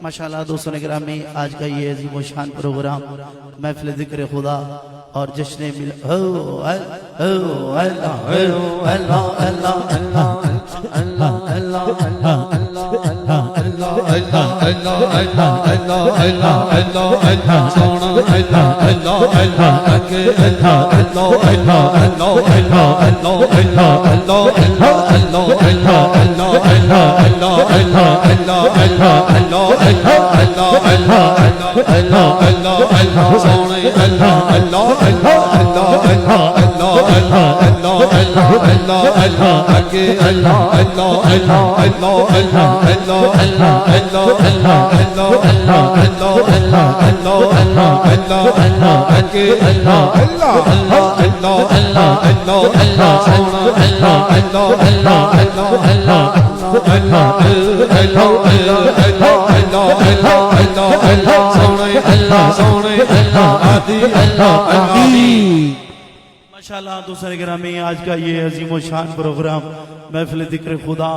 ماشاءاللہ دوستوں گرامی، آج کا یہ عظیم و شان پروگرام محفل ذکر خدا اور جشن مل اللہ ماشاءاللہ دوسرے گرامی، آج کا یہ عظیم و شان پروگرام محفل ذکر خدا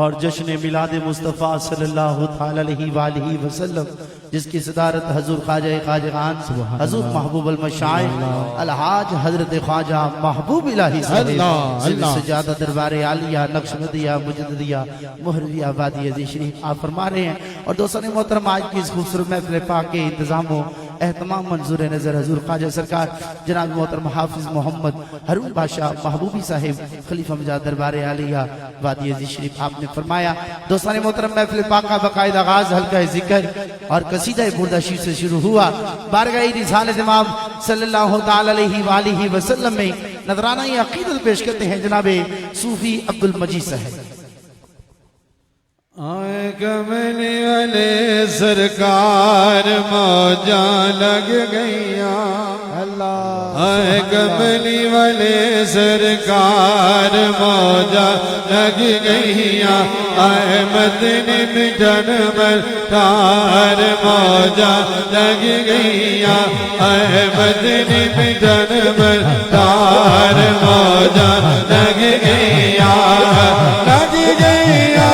اور جشن میلاد مصطفیٰ صلی اللہ تعالی علیہ وآلہ وسلم، جس کی صدارت حضور خواجہ خواجگان حضور محبوب المشائخ الحاج حضرت خواجہ محبوب الہی صاحب سجادہ دربار عالیہ نقشبندیہ مجددیہ مہرویہ آبادی عزیز شریف آپ فرما رہے ہیں۔ اور دوستان محترم، آج کی اس خوبصورت محفل پاک کے انتظام و اہتمام منظور نظر حضور خواجہ سرکار جناب محترم حافظ محمد ہارون بادشاہ محبوبی صاحب خلیفہ مجاہد دربار عالیہ وادی عزیز شریف آپ نے فرمایا۔ دوستان محترم، محفل پاک کا باقاعدہ آغاز حلقہ ذکر اور قصیدہ بردہ شریف سے شروع ہوا۔ بارگاہ رسالت امام صلی اللہ تعالی علیہ وآلہ وسلم میں نذرانہ عقیدت پیش کرتے ہیں جناب صوفی عبدالمجید صاحب۔ آئے کملی والے سرکار موجاں لگ گئیاں، آئے کملی والے سرکار موجاں لگ گئیاں، آئے مدنی مٹھن مٹھار موجاں لگ گئیاں، آئے مدنی مٹھن مٹھار موجاں لگ گئیاں، لگ گئیاں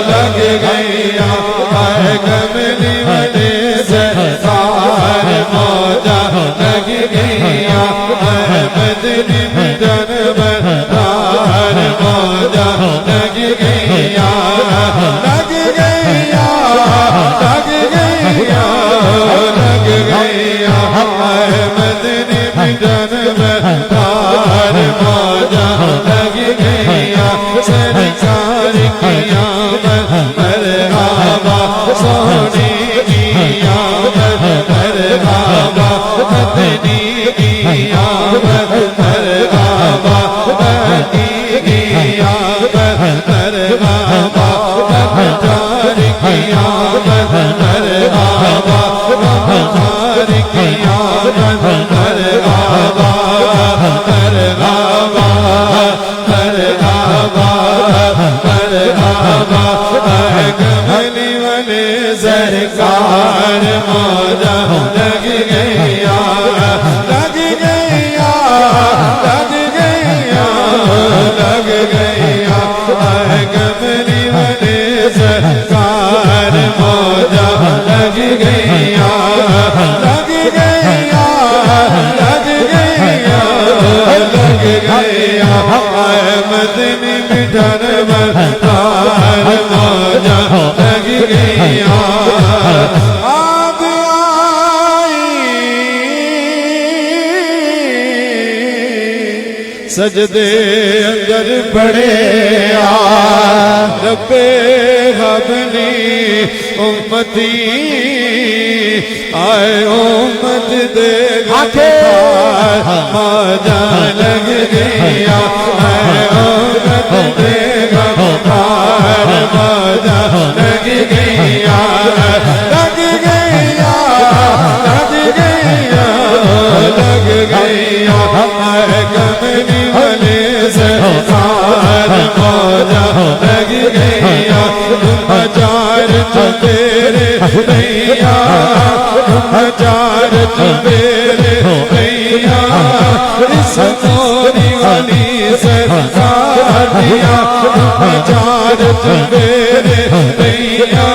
لگ گئیاں، آئے کملی والے سرکار موجاں لگ گئیاں، آئے مدنی مٹھن مٹھار موجاں لگ گئیاں، لگ گئیاں لگ گئیاں لگ گئیاں، آئے مدنی مٹھن مٹھار موجاں لگ گئیاں، سرکار کی آمد مرحبا سونی کی آمد مرحبا مدنی کی آمد مرحبا مدنی کی آمد مرحبا مختار کی آمد مرحبا مختار کی آمد مرحبا مرحبا مرحبا مرحبا، آئے کملی والے سرکار موجاں لگ گئیاں، لگ گئیاں لگ گئیاں لگ گئیاں، آئے کملی والے سرکار موجاں لگ گئیاں، لگ گئیاں لگ گئیاں لگ گئیاں، آئے مدنی مٹھن مٹھار موجاں لگ گئیاں، آب آئی سجدے اندر پڑے رب حبلی امتی، آئے امت دے گھر موجاں لگ گئیاں، آئے امت دے گھر موجاں لگ گئیاں، لگ گئیاں لگ گئیاں لگ گئیاں، آئے کملی والے سرکار موجاں لگ گئیاں، چار چمیرے بھیا چار چمیرے بھیا، اس موری والی سرکار دیا، چار چمیرے بھیا،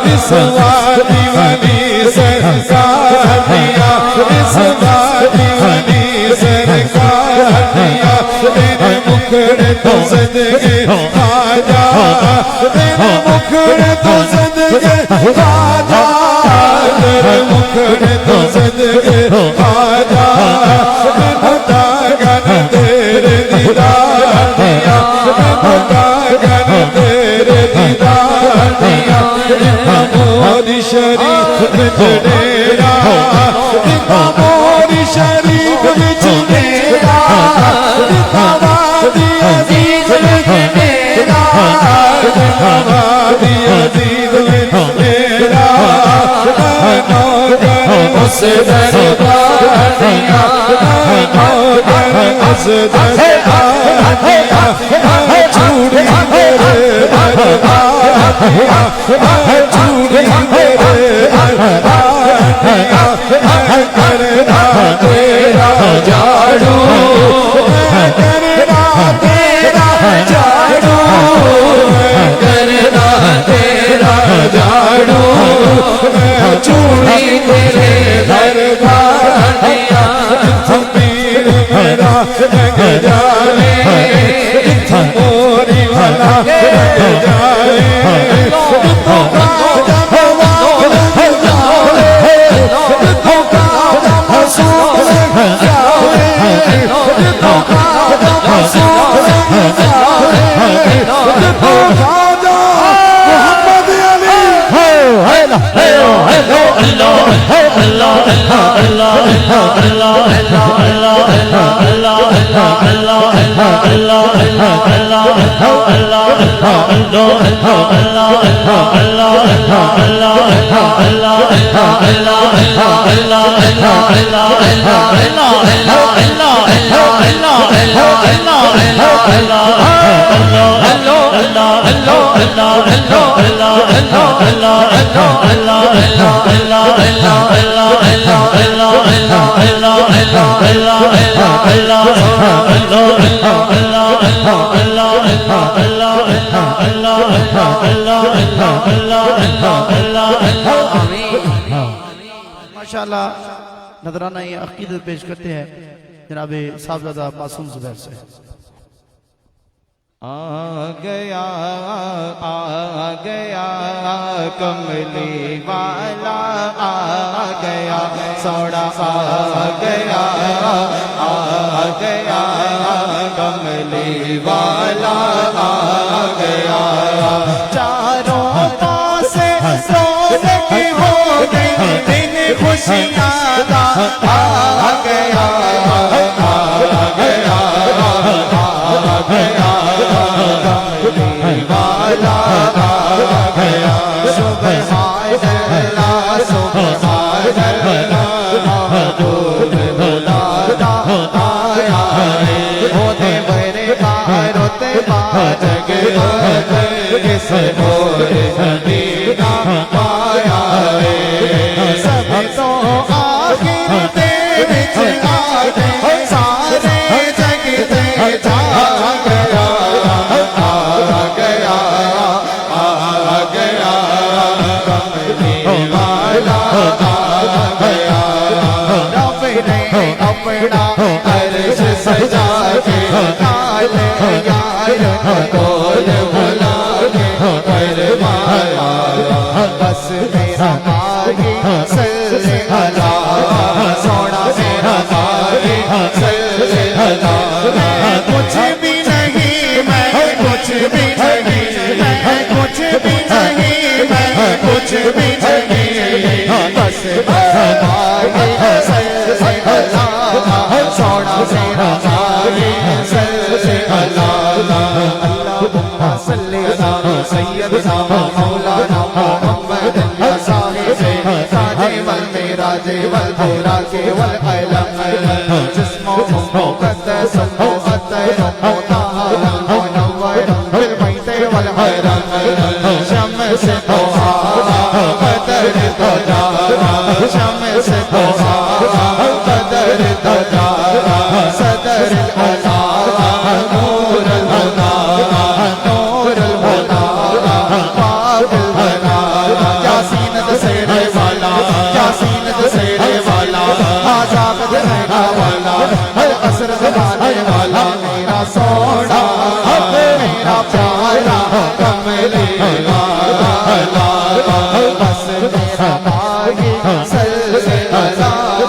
اس وادی والی سرکار دیا، اس وادی والی سرکار دیا، تیرے مکھڑے تو صدقے خواجہ، تیرے مکھڑے تو صدقے خواجہ، تیرے مکھڑے تو صدقے خواجہ، خدا کر تیرے دیدار دیا، خدا کر تیرے دیدار دیا، امام موری شریف ڈیرا، امام موری شریف اس دربانیاں مگر اس دربانیاں چوڑی میرے دربانیاں چوڑی میرے دربانیاں کرنا تیرا جاڑو کرنا تیرا جاڑو کرنا تیرا جاڑو چوڑی تیرے دربانیاں پیر میرا لگ جائے موری والا لگ جائے تو کا جموال لگ جائے تو کا جمسول لگ جائے تو کا جمسول لگ جائے تو کا محمد علی ماشاءاللہ نذرانہ یہ عقیدت پیش کرتے ہیں جناب صاحبزادہ معصوم زبیر سے. آ گیا کملی والا آ گیا سوڑا آ گیا کملی والا آ گیا چاروں پاسے رونق ہو گئی دن خوشیاں کا آ گیا کملی والا آ گیا سبحان اللہ سبحان اللہ محبوب بلادا آیا ہے ہوتے بڑے روتے جگ کس مور مدینہ آیا ہے سب تو آخر دے وچ آ گئے سارے جگ تے جا گیا کملی والا آ گیا رب نے اپنا عرش سجا کے نال یار کول بلا کے فرمایا بس میرا ماہی صلی اللہ سونا میرا ماہی صلی اللہ میں کچھ بھی نہیں میں کچھ بھی نہیں میں کچھ بھی نہیں میں کچھ بھی نہیں بس ماہی صلی اللہ سونا میرا ماہی صلی اللہ اللہم صلی علی سیدنا مولانا محمد یا صاحب تاج والمعراج والبراق والعلم جسم مقدس مطہر مطہر منور بالبیت والحرم شمس طہا بدر دجا شمس طہا بدر دجا صدر العلا نور الہدا نور الہدا پاک الہدا یاسینت سیرے والا یاسینت سیرے والا آزاد رہنا والا العصر زمانے والا میرا سونا میرا پیارا کملی والا بس میرا ماہی صلی اللہ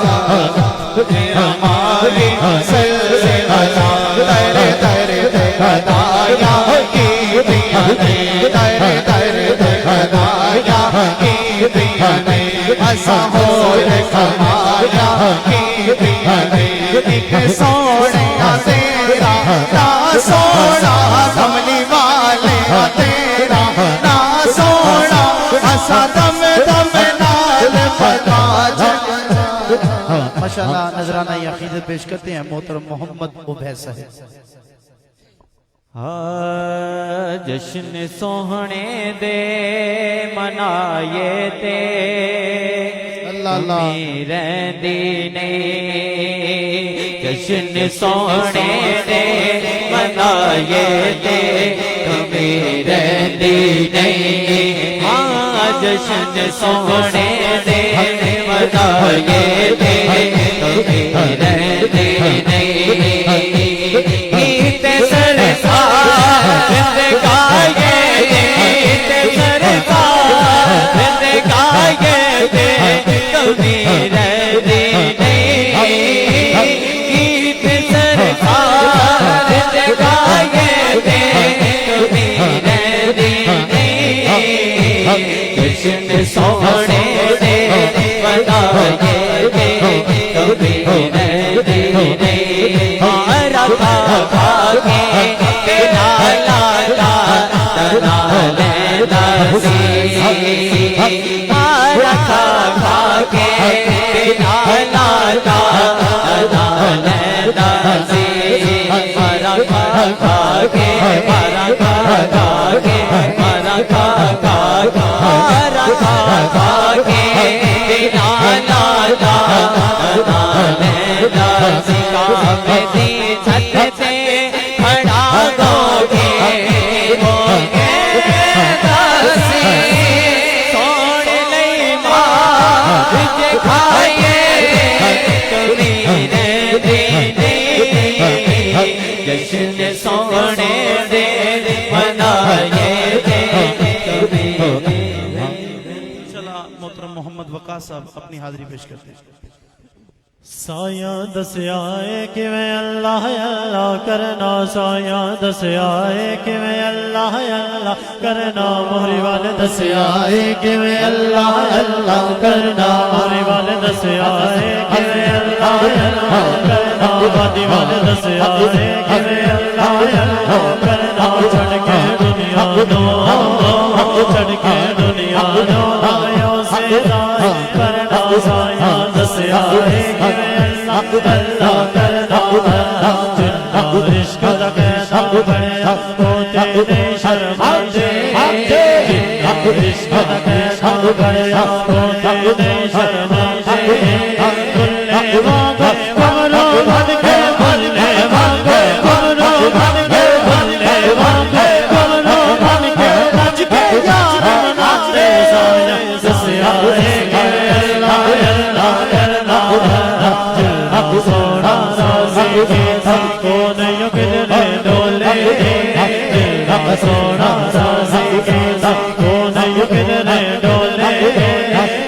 میرا ماہی صلی اللہ تیرے تیرے ہدایا کی دیا نے تیرے تیرے ہدایا کی دیا نے ایسا ہو کمایا کی دیا نے ایک سونے تیرا نا سونا کملی والے تیرا نا سونا ایسا دم دم نال بتا جگ انشاءاللہ نذرانہ عقیدت پیش کرتے ہیں محترم محمد عبید صاحب. جشن سوہنے دے منائے تے اللہ اللہ رہندی نہیں جشن سوہنے دے منائے تے کبھی رہندی نہیں جشن سوہنے دے منائے تے کبھی رہندی نہیں سونے دے بتائیے کبھی رہتے نہیں رکھا کھا کے تیرا لالا تنا لینا سی رکھا کھا کے تیرا لالا تنا لینا سی رکھا کھا کے رکھا کھا کے رکھا کھا جشن سونے دے منائے دے محترم محمد وقاص صاحب اپنی حاضری پیش کرتے ہیں. سایہ دسیائے کہ میں اللہ اللہ کرنا سایہ دسیائے کہ میں اللہ اللہ کرنا مہری والے دسیائے کہ میں اللہ اللہ کرنا مہری والے دسیائے کہ میں اللہ اللہ کرنا وادی والے دسیائے کہ میں اللہ اللہ کرنا چھڑ کے دنیا دو چھڑ کے دنیا دو آیوں سے دائیں کرنا سایہ دسیائے کہ میں اللہ کرنا جنہ عشق دا کہنا بڑیا ہوتے نہیں شرماتے جنہ عشق دا کہنا بڑیا ہوتے نہیں شرماتے بھلنے مانگے کمروں بھن کے بھلنے مانگے کمروں بھن کے بھلنے مانگے کمروں بھن کے نچ کے جانم ناچے سایہ دسیائے کہ اللہ اللہ کرنا سونا راضی کے ساتھ کو نہیں کدنے ڈولے سونا راضی کے ساتھ کو نہیں کدنے ڈولے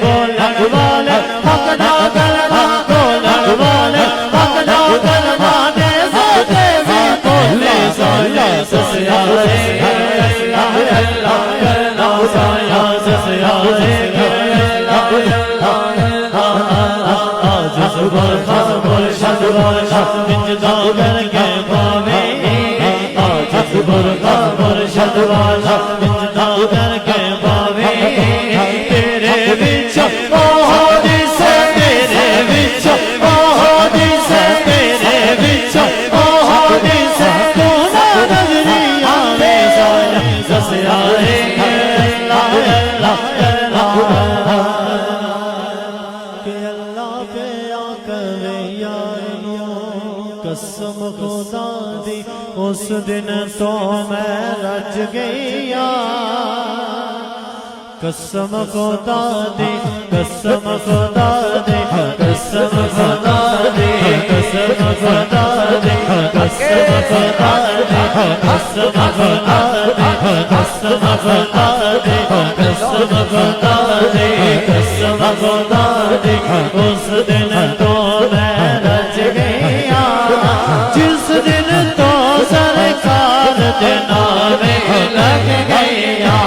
گولن والے حق نہ کرنا گولن والے حق نہ کرنا دے سوتے بھی بولے سایہ دسیائے اللہ اللہ کرنا سایہ دسیائے مرشد باشا انجدا کر کے پاوے آج برکا مرشد باشا انجدا کر کے پاوے تیرے بچ آہادی سے تیرے بچ آہادی سے تیرے بچ آہادی سے تو نہ نظری آوے سایہ دسیائے اللہ اللہ اللہ قسم خدا دی اس دن تو میں رج گیا قسم خدا دی قسم خدا دی قسم خدا دی قسم خدا دی قسم خدا دی قسم خدا دی قسم خدا دی قسم خدا دی قسم خدا دی اس دن تو میں رج گیا جس دن تو سرکار دے نامے لگ گیا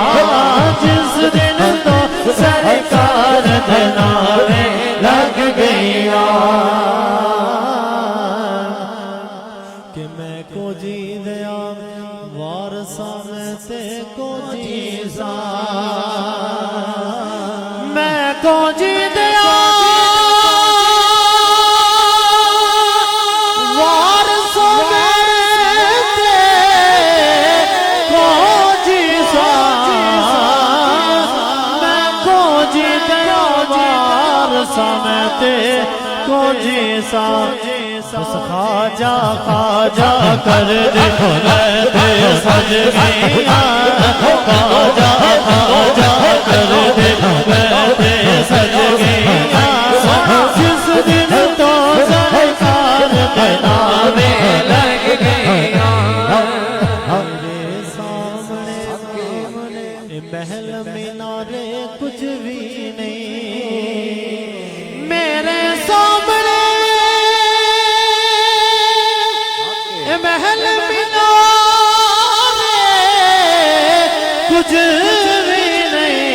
جس دن تو سرکار دے نامے لگ گیا کہ میں کو جی دیا وارثا میں تے کو جیزا میں کو جی دیا کو جیسا بس خواجہ خواجہ کر دے میں سج گیا خواجہ خواجہ کر دے میں سج گیا جس دن تو سرکار کے نام لگ گیا میرے سامنے محل مینارے کچھ بھی نہیں میرے سامنے محل مینارے کچھ بھی نہیں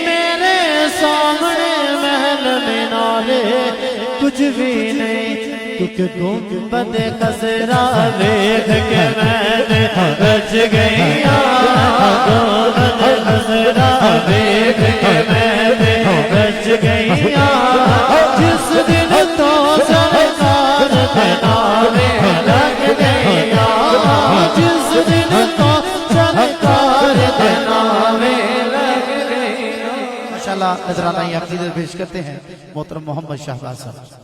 میرے سامنے محل مینارے کچھ بھی نہیں کیونکہ گنبد خضرا دیکھ کے میں بچ گیا گنبد خضرا دیکھ کے میں بچ گیا جس دن تو سرکار کے نام لگ گیا جس دن تو سرکار کے نام لگ گیا ماشاءاللہ نذرانہ عقیدت پیش کرتے ہیں محترم محمد شہباز صاحب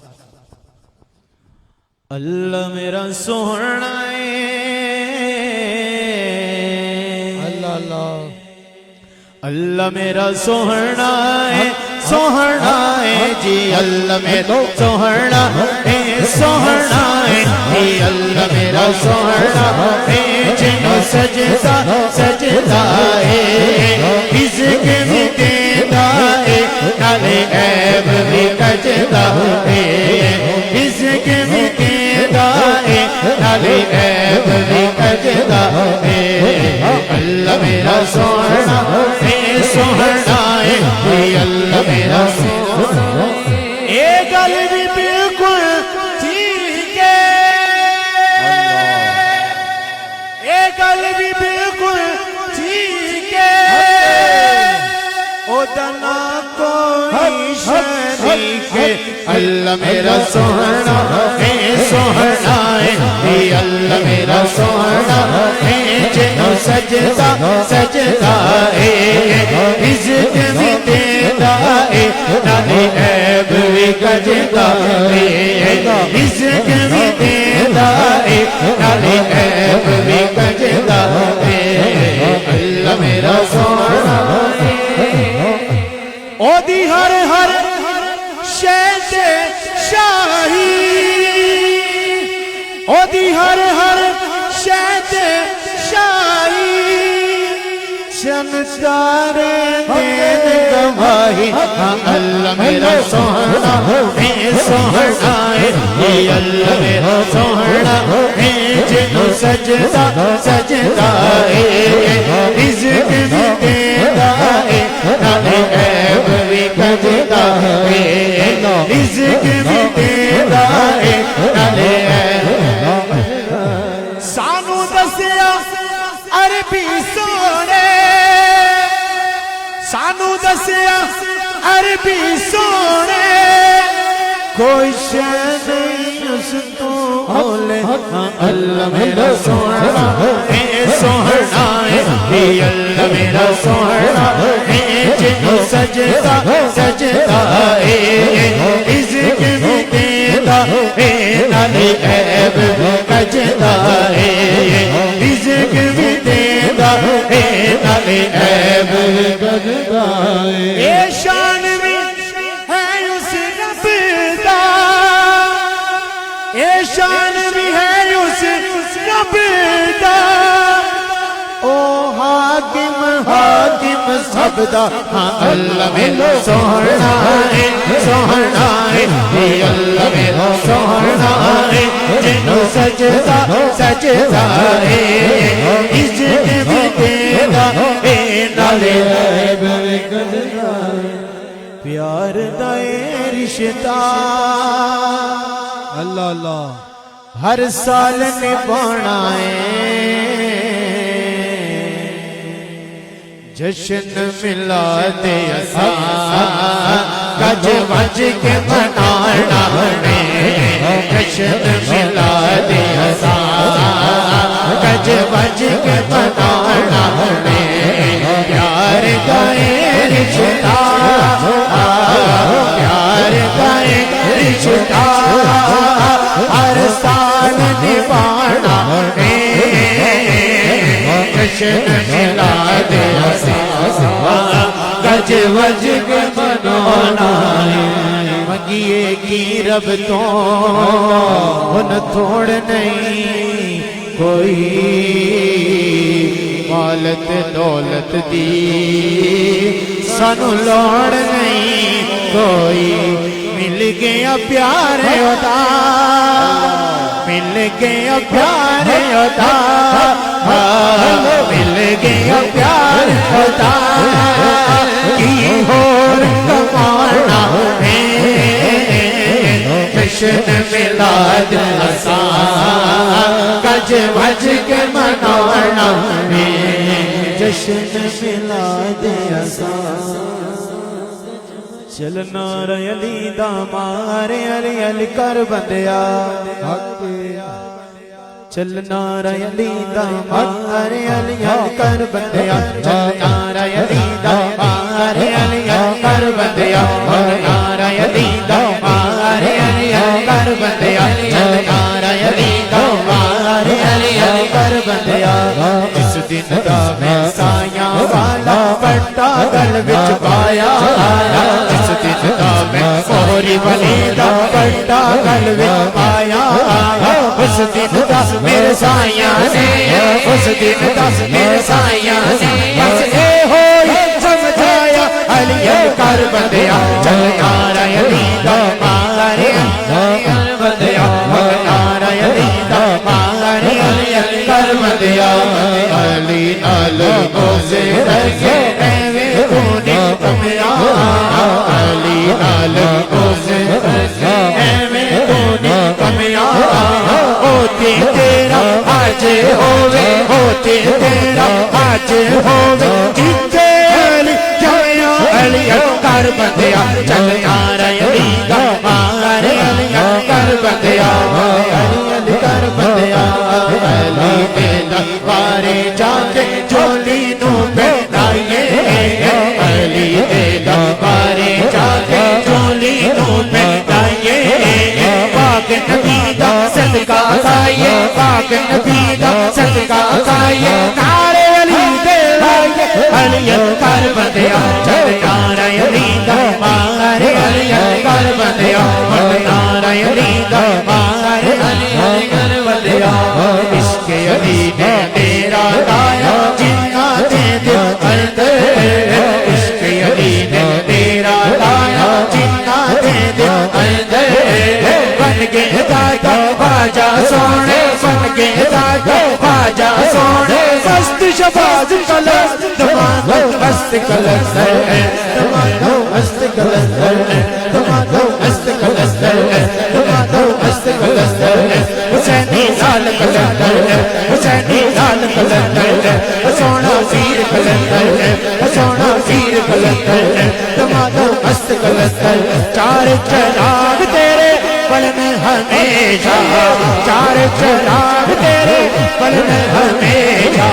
اللہ میرا سونا اللہ اللہ اللہ میرا سونا سونا جی اللہ میرا سونا سونا جی اللہ میرا سونا جنو سجدہ سجدہ اس کے بھی دیدہ نالے عیب بھی کجدہ اس کے بھی نالی عیب بھی کجدہ اللہ میرا سونا سونا اللہ میرا سونا اے گل بھی بالکل ٹھیک ہے اے گل بھی بالکل ٹھیک ہے او دنا کوئی شریک اللہ میرا سونا سونا اللہ میرا سونا جنو سجدہ سجدہ عزت بھی دیتا نالی عیب بھی کجدہ عزت بھی دیتا نالی عیب بھی کجدہ اللہ میرا سونا او دی ہر ہر شہد شاہی او دی ہر ہر شہد شاہی چمکار دین گواہی اللہ میرا سونا سونا اللہ میرا سونا جنو سجدہ سجدہ رزق بھی دیتا نالی عیب بھی کجدہ رزق بھی دیتا نالی عیب سانو دسیا عربی سونے سانو دسیا عربی سونے کوئی شہ نہیں اس تو بولے اللہ میرا سونا سونا اللہ میرا سونا جنو سجدہ سجدہ رزق بھی دیتا نالی عیب بھی کجدہ رزق بھی دیتا نالی عیب بھی کجدہ اے شان بھی ہے اس رب دا اے شان بھی ہے اس رب دا او حاکم حاکم سب دا اللہ میرا سونا سونا اللہ میرا سونا جنو سجدہ سجدہ عزت بھی دیتا نالی عیب بھی کجدہ پیار دا رشتہ اللہ اللہ ہر سال نبھانا ہے جشن میلاد اساں گج وج کے منانا ہے جشن میلاد اساں گج وج کے منانا ہے پیار کا رشتہ پیار کا کی رب تو ان توڑ نہیں کوئی مالت دولت دی سانو لوڑ نہیں کوئی مل گیا پیارے ہوتا مل گیا پیارے ہوتا مل گیا پیارے ہوتا کی ہور کمانا ہے جشن میلاد آسان گج بج کے منانا ہے جشن میلاد آسان چلنا رے علی دا مارے علی علی کر بندیا چلنا رے علی دا مارے علی علی کر بندیا چلنا رے علی دا مارے علی علی کر بندیا چلنا رے علی دا مارے علی علی کر بندیا چلنا رے علی دا مارے علی علی کر بندیا اس دن دا میں سایاں والا پٹا گل وچ پایا اس دن دا میں موری ولی دا پٹا گل وچ پایا اس دن دا میرے سایاں نے اس دن دا میرے سایاں نے بس اے ہوئی سمجھایا علی کر بندیا چل یارا علی دا مارے کر بندیا یارا علی دا مارے علی کر بندیا علی نال موزے رکھے ایویں کونے کمیا علی نال موزے رکھے ایویں کونے کمیا ہوتے تیرا آج ہووے ہوتے تیرا آج ہووے جیتے علی جایا علی کر بندیا چل یار علی دا مارے علی کر بندیا علی کر بندیا علی دے دربارے جا کے جولی نو پہنائیے علی دے دربارے جا کے جولی نو پہنائیے پاک نبی دا صدقہ کھائیے پاک نبی دا صدقہ کھائیے نعرے علی دے لائیے علی کر بندیا چل یار علی دا مارے علی کر بندیا نعرے علی دا مارے علی کر بندیا عشق علی نے تیرا لایا جنہ دے دل اندر عشق علی نے تیرا لایا جنہ دے دل اندر بن گئے دادا باجا سونے بن گئے دادا باجا سونے مست شباز کلس دماغ مست کلس دماغ مست کلس دماغ مست کلس دماغ مست کلس حسینی لال کلندر حسینی لال کلندر سونا پیر کلندر سونا پیر کلندر دماغ مست کلندر چار چراغ تیرے پل میں ہمیشہ چار چراغ تیرے پل میں ہمیشہ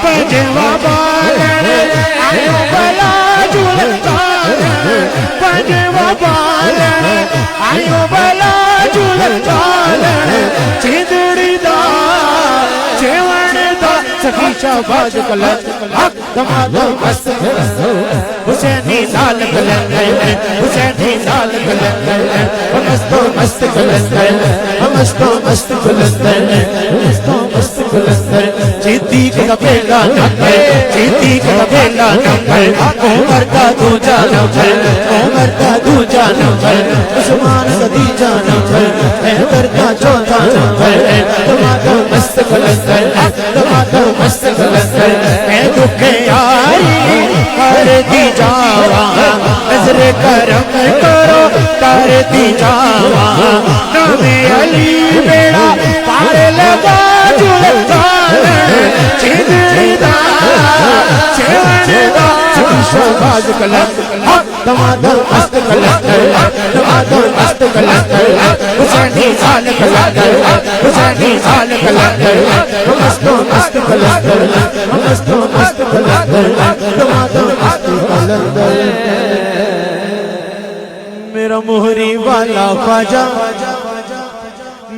پنجواں بالن آیو بلا جھول چالن پنجواں بالن آیو بلا جھول چالن چندڑی دا چیون دا سخی شہباز کلند حق دماغ مست حسینی لال کلندر حسینی لال کلندر مستو مست کلندر مستو مست کلندر مستو مست کلندر چیتی کا پہلا نمبر چیتی کا پہلا نمبر عمر کا دوجا نمبر عمر کا دوجا نمبر عثمان خدیجہ نمبر حیدر کا چوتھا نمبر دماغ مست کلندر دماغ مست کلندر اے دکھ یاری کر دی جاواں نظر کرم کرو کر دی جاواں نام علی بیڑا پار لگا جل چالن چندڑی دا چیون دا شہباز کلند دماغ مست کلندر دماغ مست کلندر حسینی لال کلندر حسینی لال کلندر مستو مست کلندر مستو مست کلندر دماغ مست کلندر میرا مہری والا خواجہ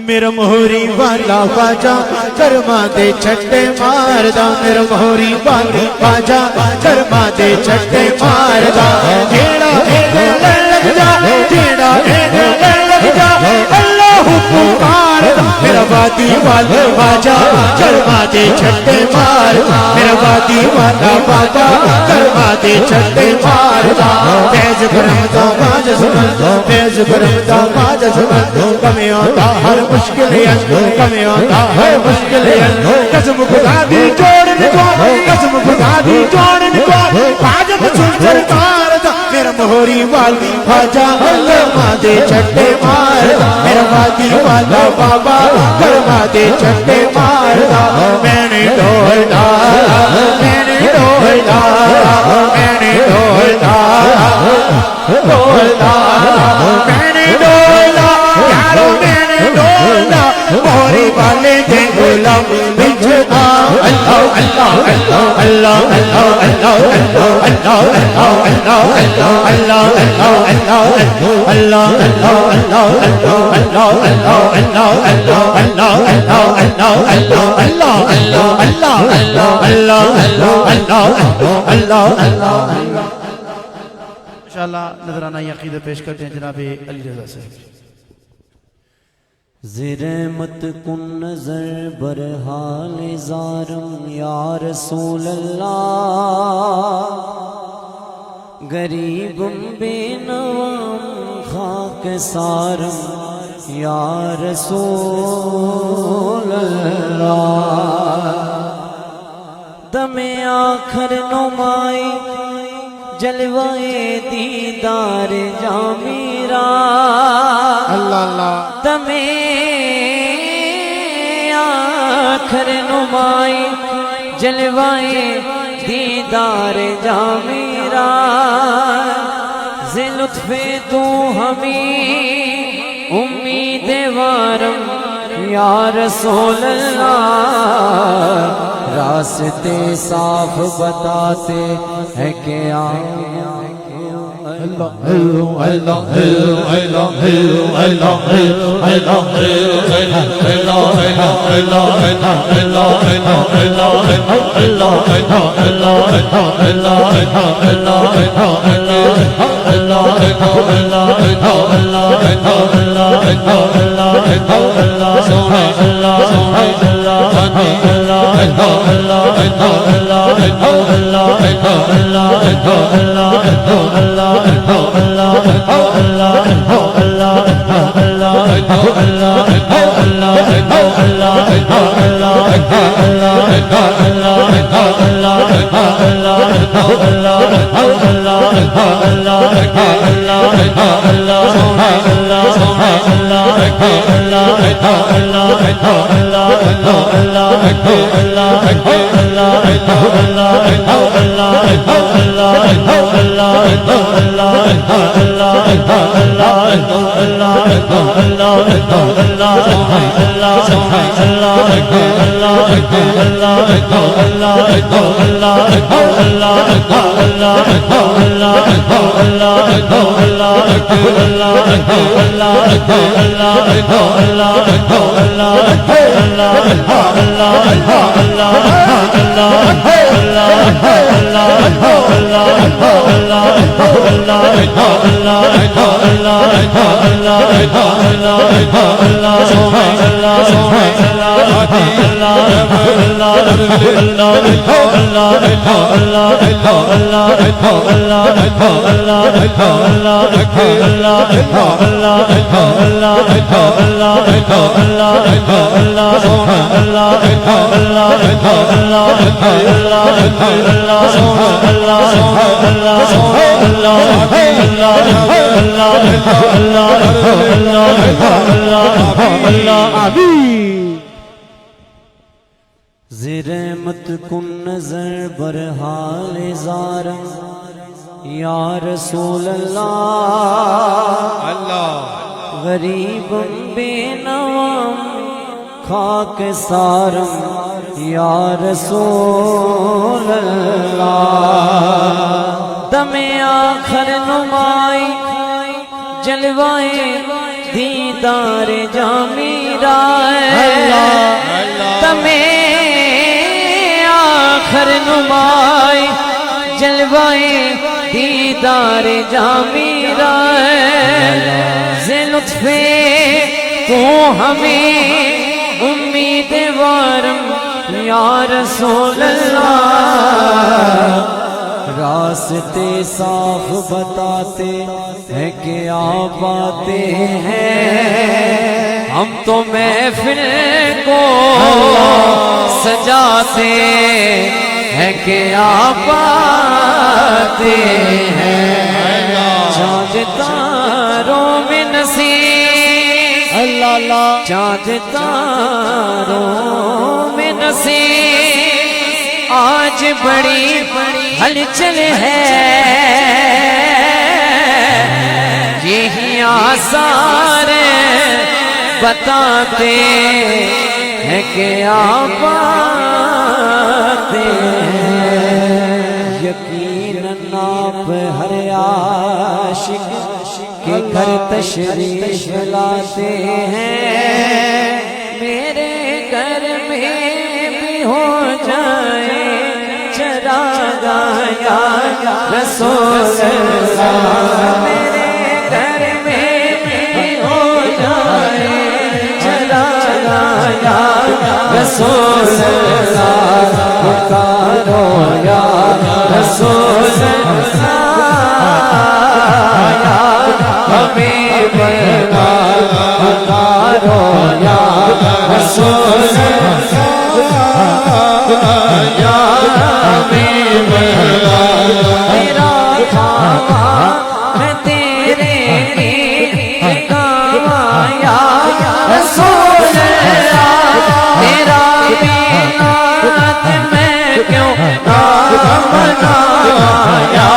میرا مہری والا خواجہ کرما دے چھٹے ماردا میرا مہری والا خواجہ کرما دے چھٹے ماردا جیڑا لگ جا جیڑا لگ لگ جا اللہ پکار میرا وادی والا باجا کروا دے چھٹے مار میرا وادی والا باجا کروا دے چھٹے مار فیض کرم دا باج سمن فیض کرم دا باج سمن کمی آتا ہر مشکل کمی آتا ہر مشکل قسم خدا دی جوڑن کو قسم خدا دی جوڑن کو حاجت سن سرکار دا میرا مہوری والی باجا کروا دے چھٹے مار میرا وادی والا بابا کروا دے چھٹے مار میں نے ڈولدا میں نے ڈولدا میں نے ڈولدا ڈولدا میں نے ڈولدا یارو میں نے ڈولدا مہوری والے دے غلام بچھا اللہ اللہ اللہ اللہ اللہ اللہ انشاءاللہ نذرانہ عقیدہ پیش کرتے ہیں جناب علی رضا سے زیر مت کن نظر برحال زارم یا رسول اللہ غریبم بے نوام خاک سارم یا رسول اللہ دم آخر نمائی جلوائے دیدار جا میرا اللہ اللہ دم آخر نمائی جلوائے دیدار جا میرا ز لطف تو ہمیں امید وارم یا رسول اللہ راستے صاف بتاتے ہیں کہ زیر مت کن نظر برحال زارم یا رسول اللہ غریبم بے نوام خاک سارم یا رسول اللہ دم آخر نمائی جلوائے دیدار جا میرا دم آخر نمائی جلوائے دیدار جامیرا ز لطف تو ہمیں امیدوارم یا رسول اللہ راستے صاف بتاتے ہیں کیا باتیں ہیں ہم تو محفل کو سجاتے ہیں کیا باتیں ہیں چاند تاروں میں نصیب اللہ اللہ چاند تاروں میں نصیب آج بڑی ہلچل ہے یہی آثار بتاتے ہیں کہ آپ باتیں ہیں یقیناً آپ ہر عاشق کے گھر تشریف لاتے ہیں میرے گھر میں بھی ہو جائے چراغا یا رسول اللہ میرے گھر میں بھی ہو جائے چراغا یا رسول اللہ پکارو یا رسول اللہ یا حبیب اللہ پکارو یا رسول یا حبیب اللہ تیرا کھاوا میں تیرے لیے گاوا یا رسول اللہ تیرا مینات میں کیوں نہ مناوا یا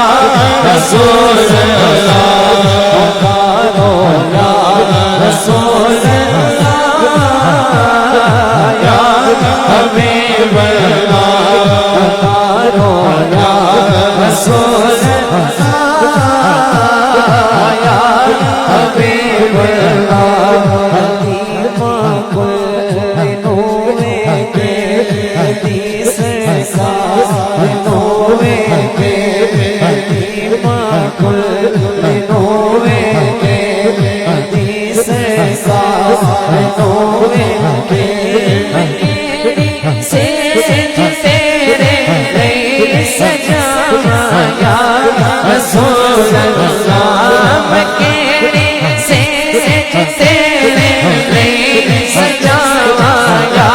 رسول اللہ پکارو یا رسول اللہ یا حبیب اللہ پکارو یا رسول اللہ یا حبیب اللہ حلیمہ کل نوے کے حدیث کا نوے کے حلیمہ کل نوے کے حدیث کا نوے کے تیرے لئی سجاوا یا رسول اللہ مکیڑی سیج تیرے لئی سجاوا یا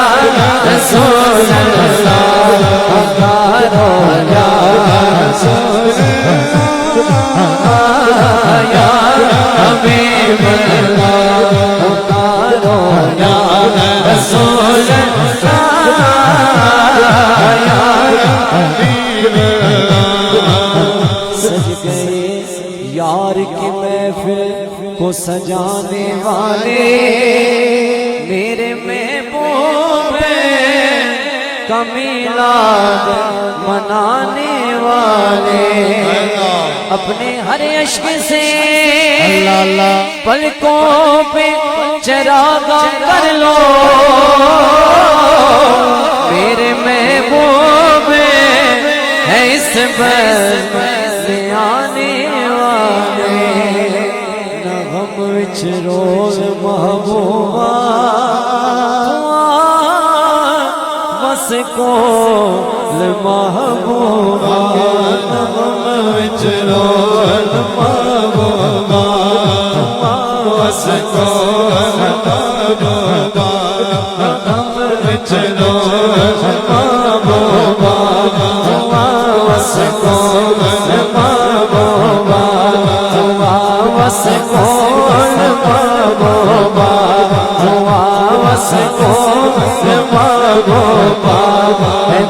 رسول اللہ پکارو یا رسول اللہ یا حبیب اللہ پکارو یا رسول اللہ سج گئے یار کی محفل کو سجانے والے میرے محبوب کا میلاد منانے والے اپنے ہر عشق سے پلکوں پہ چراغا کر لو میرے محبوب ہے اس بس میں آنے والے نغم وچ روز محبوبہ بس کول محبوبہ نغم وچ روز محبوبہ بس کول محبوبہ نغم وچ روز محبوبہ بس کول محبوبہ بس کول محبوبہ بس کول محبوبہ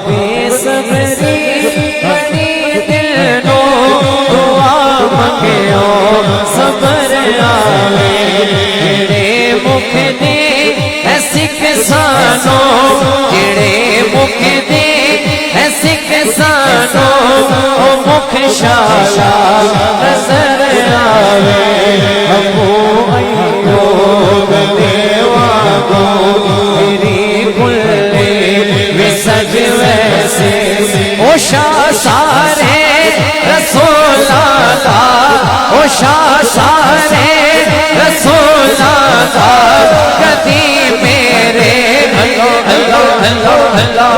بے صبری بنی دل نو دعا منگیو صبر آوے جڑے مکھ دے ایسی کسانو جڑے مکھ دے ایسی کسانو او مکھ شالا نظر آوے ابو ایوب دیوانو میری کلے میں سج ویسے او شاہ سارے رسول اللہ او شاہ سارے رسول اللہ کدی میرے اللہ اللہ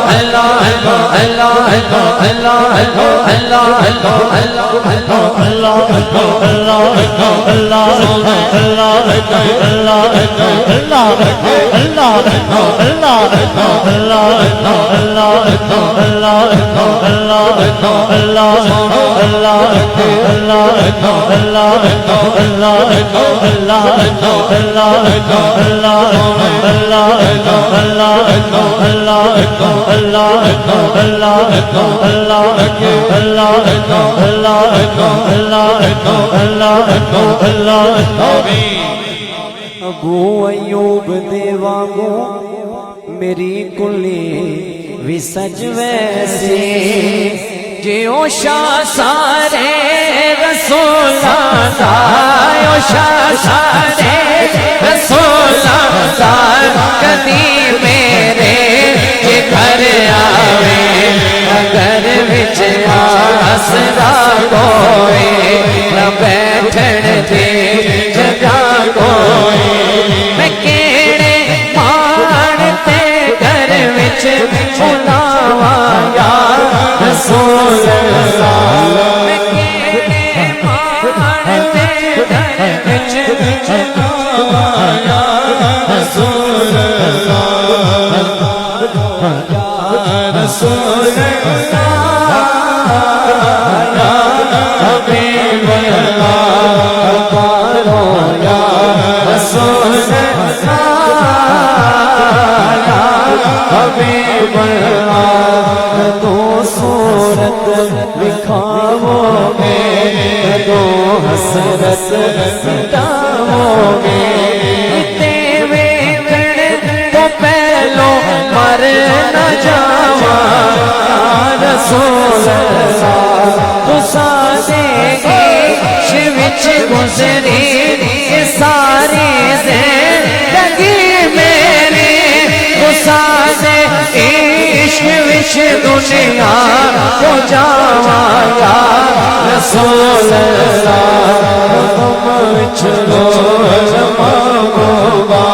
اللہ اللہ اللہ اللہ اللہ ابو ایوب دے وانگو میری کلی بھی سج ویسے جیو شاہ سارے رسول اللہ او شاہ سارے رسول اللہ کدی میرے کے گھر آوے اگر وچ آسرا کوئے نہ بیٹھن دے جگہ کوئے میں کیڑے مان تے گھر وچ بلاواں یا رسول اللہ میں کیڑے مان تے گھر وچ بلاواں یا رسول اللہ رسول اللہ یا حبیب اللہ پارو یا رسول اللہ یا حبیب اللہ تو صورت دکھاؤ گے تو حسرت مٹاؤ گے پہلو مر نہ جاواں رسول اللہ تو سادے عشق وچ گزری یہ ساری زندگی میری تو سادے عشق وچ دنیا کو جاواں یا رسول اللہ غم وچ رو محبوبا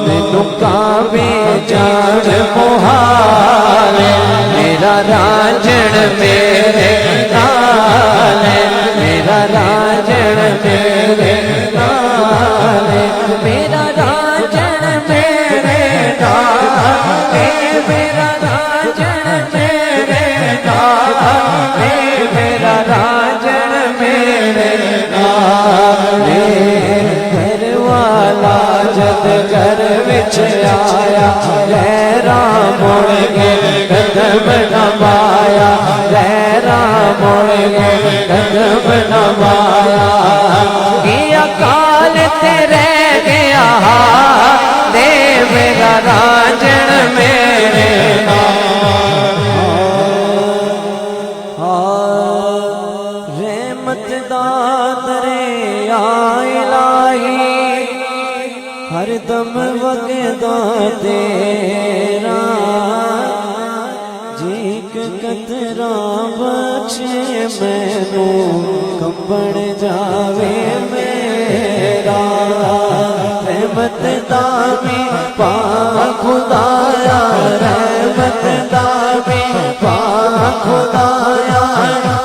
مینوں کعبے جان محال میرا راجن میرے نال میرا راجن میرے نال میرا راجن میرے نال میرا راجن میرے نال میرا راجن میرے نال گھر والا جد گھر وچ آیا لہراں مڑ کے قدم نوایا لہراں مڑ کے قدم نوایا کیا کال تے رہ گیا دے میرا راجن میرے رحمت دا دریا الہی ہر دم وگدا تیرا جیک قطرہ بچے مینوں کمبڑ جاوے میرا رحمت دا بھی پا خدایا رحمت دا بھی پا خدایا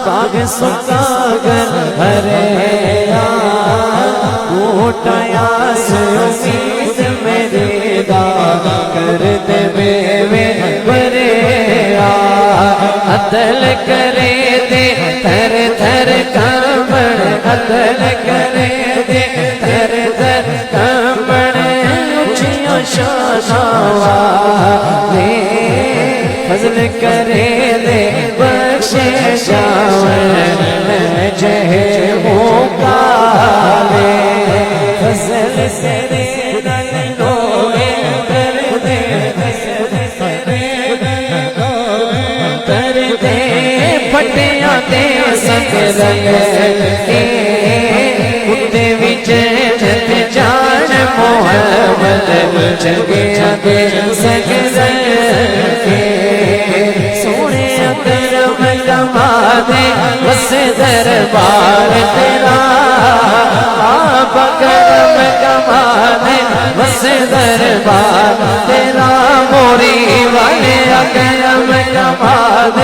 پاگ سکاگر ہرے ٹوٹایا سے امید میری دا کر دے بے برے عدل کرے دے تھر تھر کمبڑ عدل کرے دے تھر تھر کمبڑ اچھیاں شاناں دے فضل کرے دے بخشے جاون جہے ہو کالے فضل کرے دلوے کر دے کر دے پھٹیاں دے سنگ رنگ کتے وچ جت جان محمد چنگیاں دے سنگ رنگ بس دربار تیرا بابا کرم کمال بس دربار تیرا موری والے کرم کمال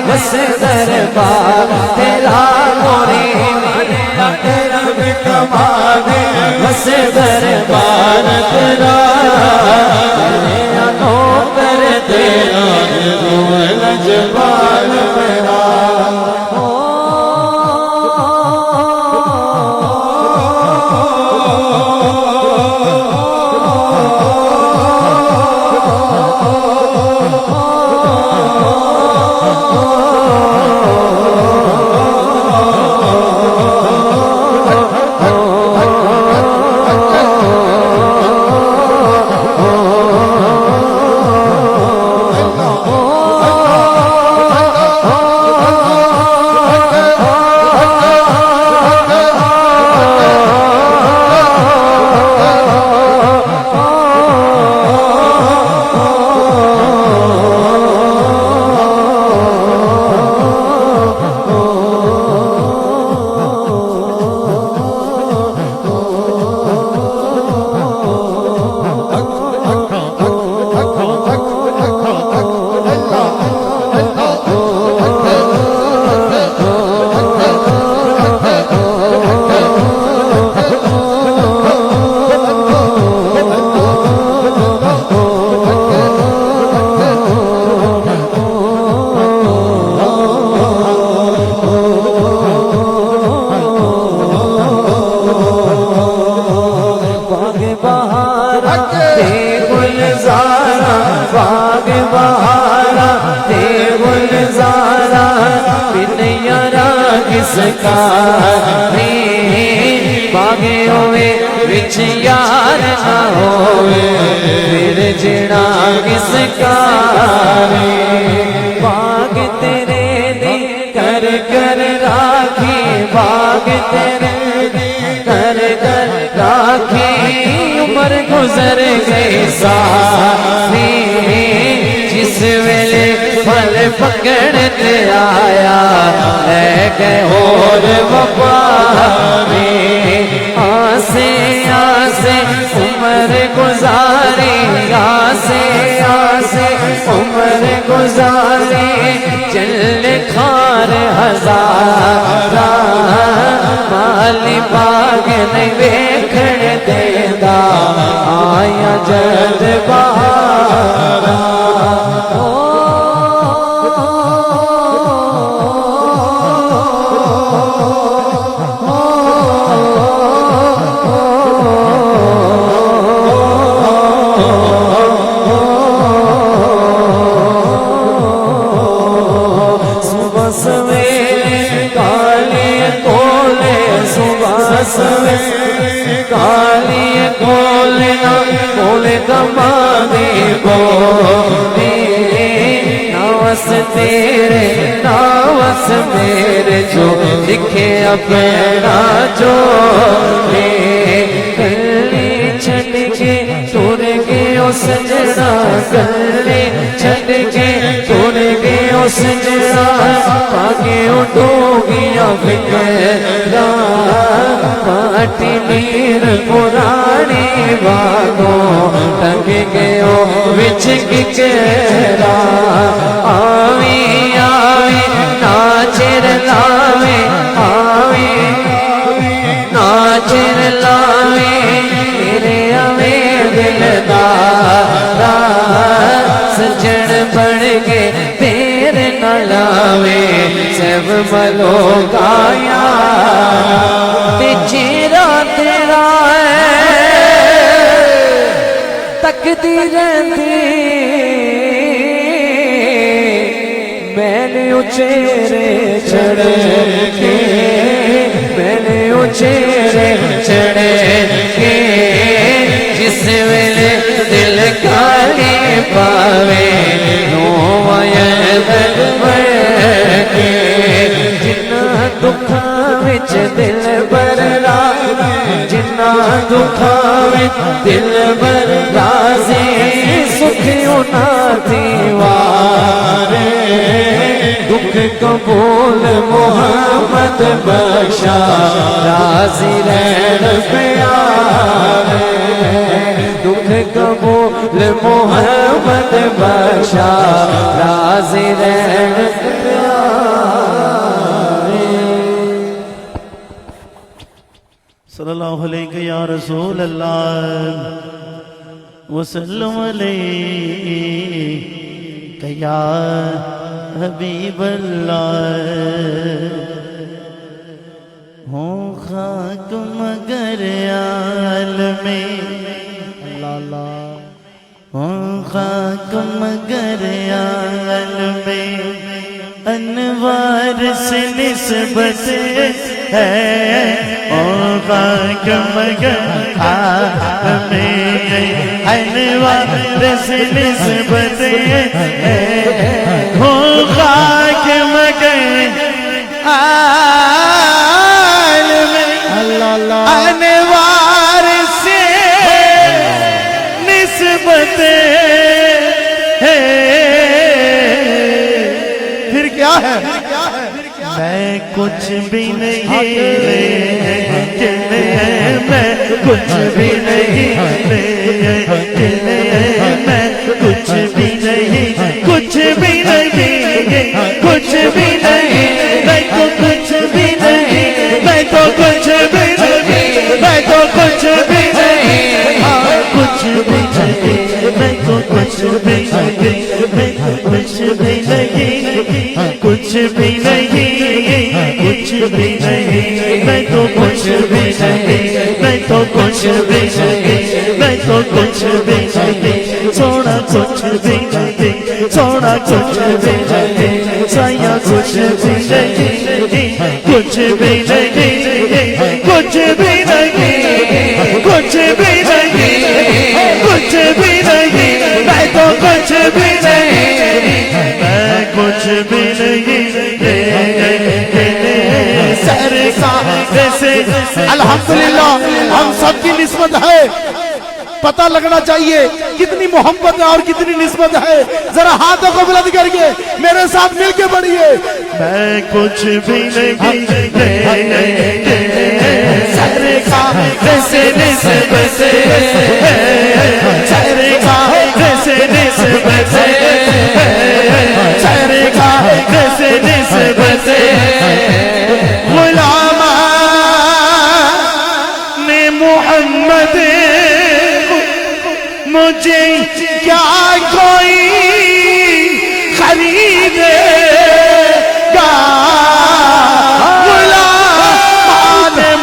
بس دربار تیرا موری والے کرم کمال بس دربار تیرا نوکر تیرا لجپال میرا باغے ہوئے وچ یار نہ ہوئے پھر جڑا کس کا باغ تیرے دی کر کر راکھی باغ تیرے دی کر کر راکھی عمر گزر گئی ساری جس ویلے پھل پکڑتے آیا لے گئے اور وفاری آسے آسے عمر گزاری آسے آسے عمر گزاری چل کھار ہزارا مالی باغ نہیں ویکھن دیندا آیا جد بہارا کالی کولنا کول کمانے بولے ناوس تیرے ناوس میرے جو لکھے اپنا جو کلی چھٹ کے ٹور کے اس جڑا کلی چھٹ کے ٹور کے اس جڑا پاگے اٹھو گیا فکرہ پاٹی میر پرانی باغوں ٹنگ گئے وچ ککرا آوی آوی ناچر لاوے آوی ناچر لاوے میرے آوے دلدارا سجن بڑھ کے تیرے نلاوے سب ملو گایا چہرہ تیرا تکدی رہتی میں نے چہرے چڑھ کے میں نے چہرے چڑھ کے جس ویلے دل کالی پاوے نو کے جنا دکھا وچ دل بر جنا دکھا وچ دل بر رازی سکھ انہاں دی وارے دکھ دکھ قبول محمد بخشا راضی رہن پہ آوے دکھ قبول محمد بخشا راضی رہن پہ آوے صلی اللہ علیہ یا رسول اللہ وسلم علیہ یا حبیب اللہ ہوں خاک مگر عالم ہوں خاک مگر عالم انوار سے نسبت ہے ہوں خاک مگر عالم انوار سے نسبت ہے ہوں خاک مگر عالم انوار سے نسبت ہے پھر کیا ہے میں کچھ بھی نہیں میں کچھ بھی نہیں میں کچھ بھی نہیں کچھ بھی نہیں کچھ بھی نہیں میں تو کچھ بھی نہیں میں تو کچھ بھی نہیں میں تو کچھ بھی نہیں کچھ بھی نہیں میں تو کچھ بھی نہیں میں تو کچھ بھی نہیں کچھ بھی نہیں کچھ بھی نہیں میں تو کچھ بھی نہیں میں تو کچھ بھی نہیں میں تو کچھ بھی نہیں سونا کچھ بھی نہیں سونا کچھ بھی نہیں سایہ کچھ بھی نہیں کچھ بھی نہیں کچھ بھی نہیں کچھ بھی نہیں کچھ بھی نہیں میں تو کچھ بھی نہیں میں کچھ بھی نہیں الحمدللہ ہم سب کی نسبت ہے پتہ لگنا چاہیے کتنی محبت ہے اور کتنی نسبت ہے ذرا ہاتھوں کو بلند کر کے میرے ساتھ مل کے پڑھیے میں کچھ بھی نہیں سرکار سے نسبت سرکار سے نسبت سرکار سے نسبت غلام نے محمد مجھے کیا کوئی خریدے گا غلام نے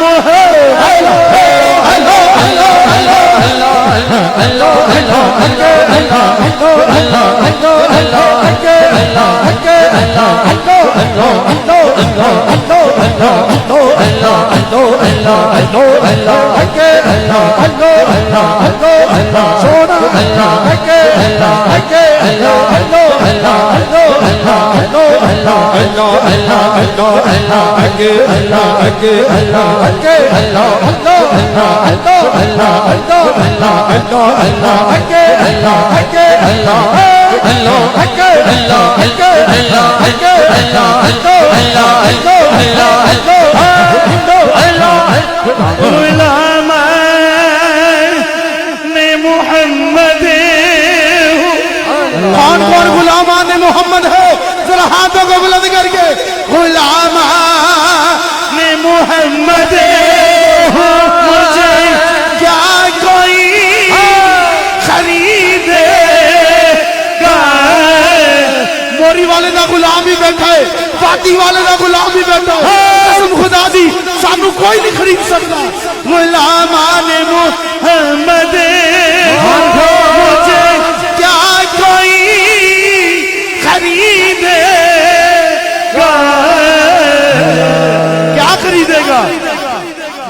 کون کون غلامان محمد ہے ذرا ہاتھوں کو بلند کر کے غلامان محمد مجھے کیا کوئی خریدے گا موری والے دا غلام بھی بیٹھا ہے فاتی والے دا غلام بھی بیٹھا ہے قسم خدا دی سانو کوئی نہیں خرید سکتا غلامان محمد مجھے کیا کوئی خریدے گا کیا خریدے گا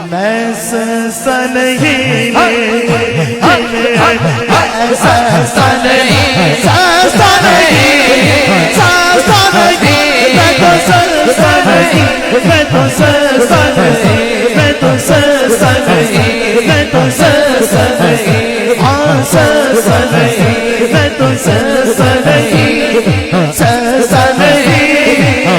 میں سستا نہیں سستا نہیں سستا نہیں سستا نہیں میں تو سستا نہیں میں تو سستا نہیں میں تو سستا نہیں میں تو سستا نہیں سستا نہیں میں تو سستا نہیں سستا نہیں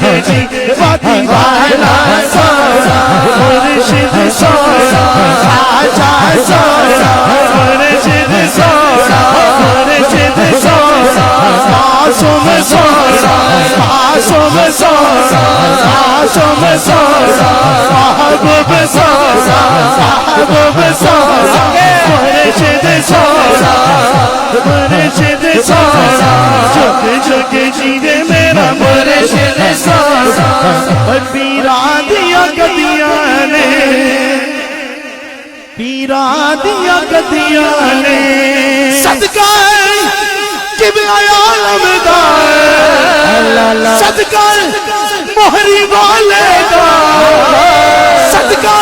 جگہ جی وادی والا سونا مرشد سونا خواجہ سونا مرشد سونا مرشد سونا معصوم سونا معصوم سونا معصوم سونا محبوب سونا محبوب سونا مرشد سونا مرشد سونا جگ جگ جیوے میرا مرشد سونا پیرا دیا گدیاں نے پیرا دیا گدیاں نے صدقہ قبلہ عالم دا صدقہ مہری والے دا صدقہ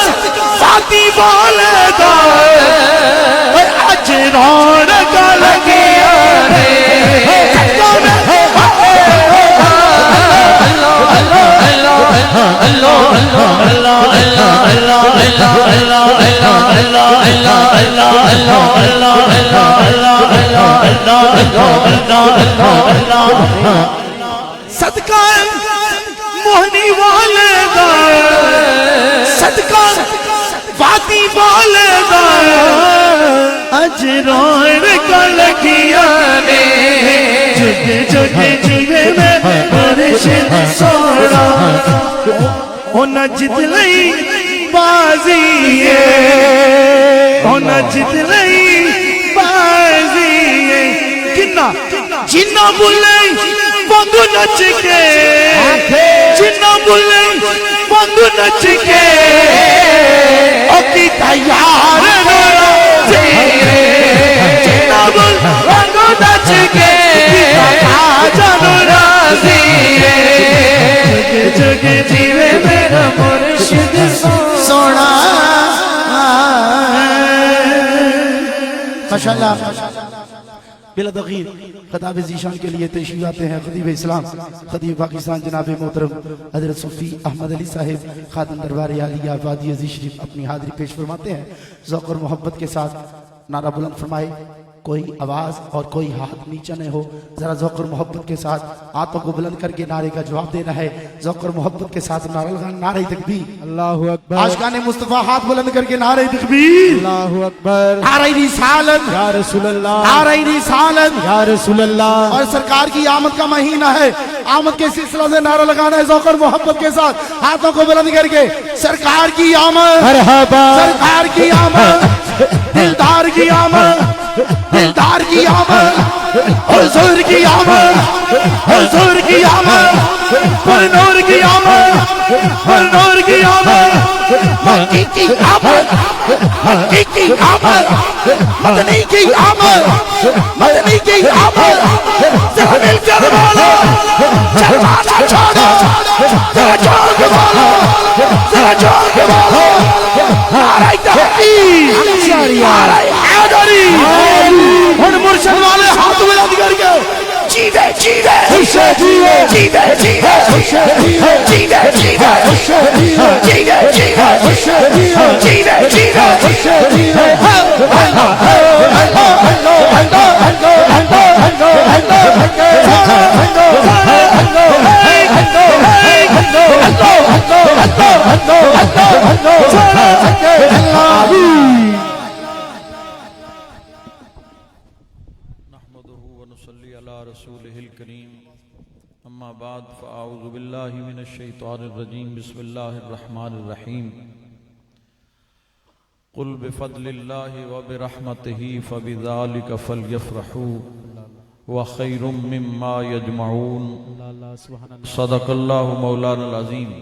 فاتی والے دا اج رونق لگیا رے صدقہ موہنی والے دا صدقہ وادی والے دا اج رونق لگیا رے جگ جگ جیوے میں مرشد سونا ہونا جت لئی بازی ہونا جت لئی بازی کنا جنہ بولے بندو نچ کے جنہ بولے بندو نچ کے اوکی تیار رونا زیرے جنہ بول بندو نچ کے آجا رونا زیرے جگ جیوے میرا مرشد سونا ماشاءاللہ بلا تغیر خطاب ذیشان کے لیے تشریف آتے ہیں خطیب اسلام خطیب پاکستان جناب محترم حضرت صوفی احمد علی صاحب خادم دربار عالیہ وادی عزیز شریف اپنی حاضری پیش فرماتے ہیں ذوق اور محبت کے ساتھ نعرہ بلند فرمائے کوئی آواز اور کوئی ہاتھ نیچا نہ ہو ذرا ذوق اور محبت کے ساتھ ہاتھوں کو بلند کر کے نعرے کا جواب دینا ہے ذوق اور محبت کے ساتھ نعرہ لگانا نعرہ تکبیر اللہ اکبر عاشقان مصطفیٰ ہاتھ بلند کر کے نعرہ تکبیر اللہ اکبر نعرہ رسالت یا رسول اللہ نعرہ رسالت یا رسول اللہ اور سرکار کی آمد کا مہینہ ہے آمد کے سلسلہ سے نعرہ لگانا ہے ذوق اور محبت کے ساتھ ہاتھوں کو بلند کر کے سرکار کی آمد مرحبا سرکار کی آمد دلدار کی آمد دلدار کی آمد حضور کی آمد حضور کی آمد پر نور کی آمد پر نور کی آمد مکی کی آمد مکی کی آمد مدنی کی آمد مدنی کی آمد ذرا مل کر بولو چلوانا چھوڑو ذرا جوڑ کے بولو ذرا جوڑ کے بولو نعرہ تحقیق نعرہ حیدری ان مرشد والے ہاتھ بلند کر کے جیوے جیوے جیوے جیوے جیوے جیوے جیوے جیوے جیوے نحمده ونصلي على رسوله الكريم اما بعد فاعوذ بالله من الشيطان الرجيم بسم الله الرحمن الرحيم قل بفضل الله وبرحمته فبذلك فليفرحوا وخير مما يجمعون صدق الله مولانا العظيم